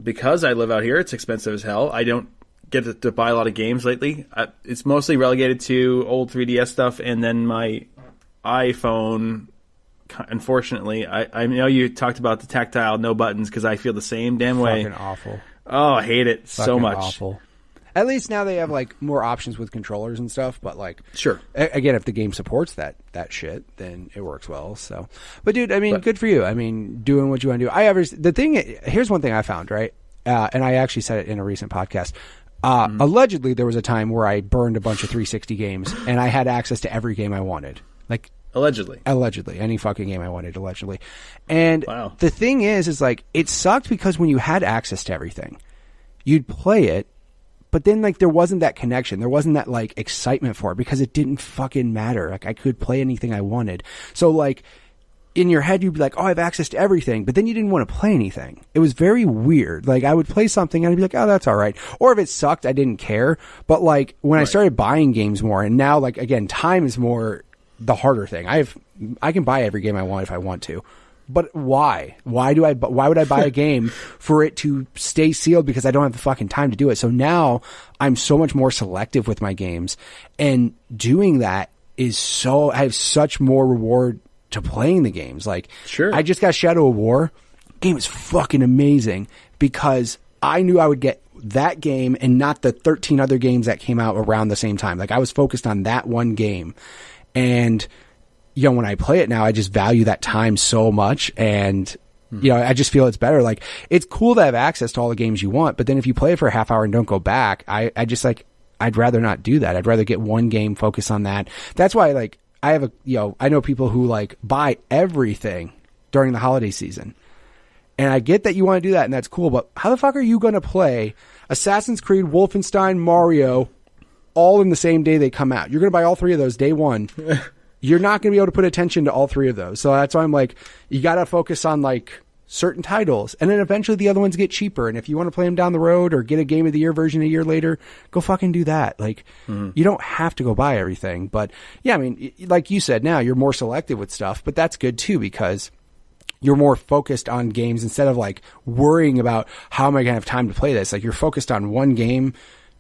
because I live out here, it's expensive as hell. I don't get to buy a lot of games lately. It's mostly relegated to old 3DS stuff, and then my iPhone. Unfortunately, I know you talked about the tactile, no buttons, because I feel the same damn way. Fucking awful. Oh, I hate it so much. Awful. At least now they have like more options with controllers and stuff. But like, sure. Again, if the game supports that shit, then it works well. So, but dude, I mean, good for you. I mean, doing what you want to do. Here's one thing I found, right? And I actually said it in a recent podcast. Allegedly, there was a time where I burned a bunch of 360 games, and I had access to every game I wanted. Like, allegedly, any fucking game I wanted, allegedly. And the thing is like, it sucked because when you had access to everything, you'd play it, but then like there wasn't that connection, there wasn't that like excitement for it because it didn't fucking matter. Like, I could play anything I wanted. So like, in your head, you'd be like, oh, I have access to everything. But then you didn't want to play anything. It was very weird. Like, I would play something and I'd be like, oh, that's all right. Or if it sucked, I didn't care. But like, when I started buying games more, and now, like, again, time is more the harder thing. I can buy every game I want if I want to. But why? Why would I buy a game for it to stay sealed because I don't have the fucking time to do it? So now I'm so much more selective with my games, and doing that I have such more reward to playing the games. Like, I just got Shadow of War. Game is fucking amazing because I knew I would get that game and not the 13 other games that came out around the same time. Like, I was focused on that one game. And, you know, when I play it now, I just value that time so much. And, you know, I just feel it's better. Like, it's cool to have access to all the games you want, but then if you play it for a half hour and don't go back, I just like, I'd rather not do that. I'd rather get one game, focus on that. That's why, like, I know people who like buy everything during the holiday season. And I get that you want to do that and that's cool, but how the fuck are you going to play Assassin's Creed, Wolfenstein, Mario all in the same day they come out? You're going to buy all three of those day one. You're not going to be able to put attention to all three of those. So that's why I'm like, you got to focus on like certain titles, and then eventually the other ones get cheaper. And if you want to play them down the road or get a Game of the Year version a year later, go fucking do that. Like, you don't have to go buy everything. But yeah, I mean, like you said, now you're more selective with stuff, but that's good too, because you're more focused on games instead of like worrying about how am I going to have time to play this. Like, you're focused on one game.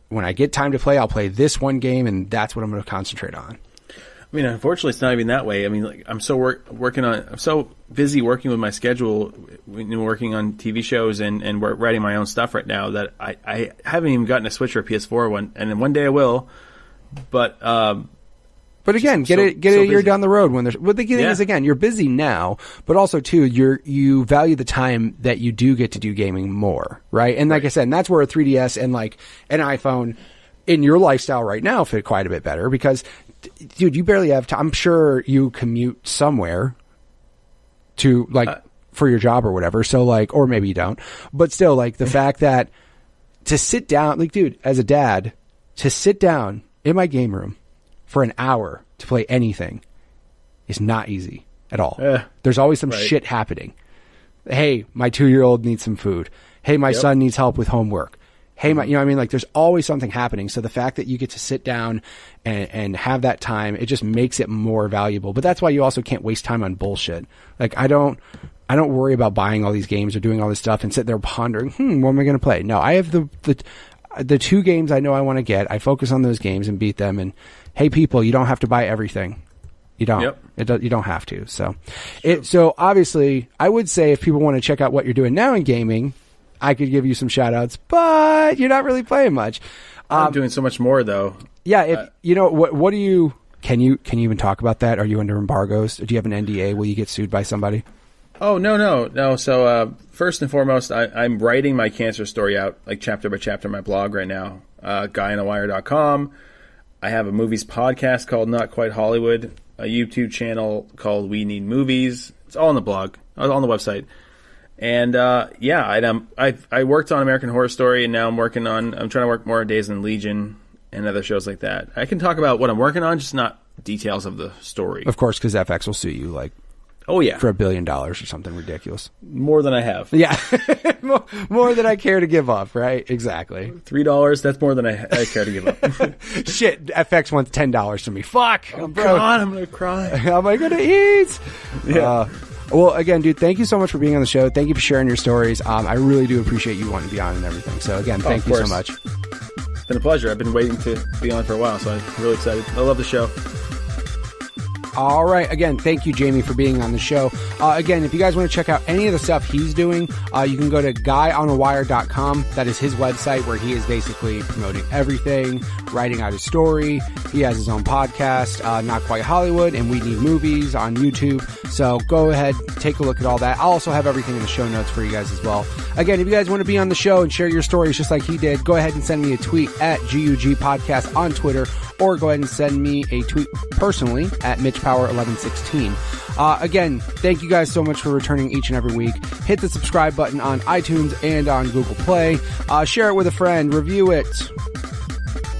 When I get time to play, I'll play this one game, and that's what I'm going to concentrate on. I mean, unfortunately, it's not even that way. I mean, like, I'm so busy working with my schedule, working on TV shows and writing my own stuff right now that I haven't even gotten a Switch or a PS4 and one day I will. But again, get it a year down the road when there's. But the thing is, again, you're busy now, but also too, you value the time that you do get to do gaming more, right? And like I said, and that's where a 3DS and like an iPhone in your lifestyle right now fit quite a bit better because. Dude, you barely have time. I'm sure you commute somewhere to like for your job or whatever. So like, or maybe you don't, but still like the fact that to sit down, like, dude, as a dad, to sit down in my game room for an hour to play anything is not easy at all. There's always some shit happening. Hey, my 2-year-old needs some food. Hey, my son needs help with homework. Hey, you know what I mean? Like, there's always something happening. So the fact that you get to sit down and have that time, it just makes it more valuable. But that's why you also can't waste time on bullshit. Like, I don't worry about buying all these games or doing all this stuff and sit there pondering, what am I going to play? No, I have the 2 games I know I want to get. I focus on those games and beat them. And hey, people, you don't have to buy everything. You don't. You don't have to. So, so obviously, I would say if people want to check out what you're doing now in gaming, I could give you some shout outs, but you're not really playing much. I'm doing so much more though. Yeah. If, you know, what do you, can you even talk about that? Are you under embargoes? Do you have an NDA? Will you get sued by somebody? Oh, no. So, first and foremost, I'm writing my cancer story out, like chapter by chapter on my blog right now, guyonawire.com. I have a movies podcast called Not Quite Hollywood, a YouTube channel called We Need Movies. It's all on the blog, on the website. And I worked on American Horror Story, and now I'm trying to work more Days in Legion and other shows like that. I can talk about what I'm working on, just not details of the story. Of course, because FX will sue you, like, for $1 billion or something ridiculous. More than I have. Yeah, more than I care to give up. Right? Exactly. $3. That's more than I care to give up. Shit, FX wants $10 from me. Fuck. Oh, God, I'm gonna cry. How am I gonna eat? Yeah. Well, again, dude, thank you so much for being on the show. Thank you for sharing your stories. I really do appreciate you wanting to be on and everything. So, again, thank you so much. It's been a pleasure. I've been waiting to be on for a while, so I'm really excited. I love the show. All right. Again, thank you, Jamie, for being on the show. Again, if you guys want to check out any of the stuff he's doing, you can go to guyonawire.com. That is his website where he is basically promoting everything, writing out his story. He has his own podcast, Not Quite Hollywood, and We Need Movies on YouTube. So go ahead, take a look at all that. I'll also have everything in the show notes for you guys as well. Again, if you guys want to be on the show and share your stories just like he did, go ahead and send me a tweet at GUG Podcast on Twitter, or go ahead and send me a tweet personally at MitchPower1116. Again, thank you guys so much for returning each and every week. Hit the subscribe button on iTunes and on Google Play. Share it with a friend. Review it.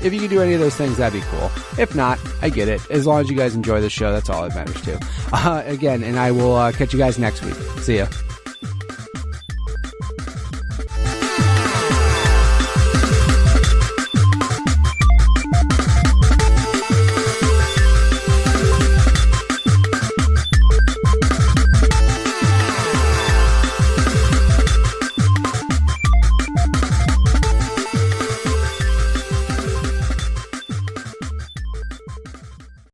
if you can do any of those things, that'd be cool. If not, I get it. As long as you guys enjoy the show, that's all that matters too. Again, and I will catch you guys next week. See ya.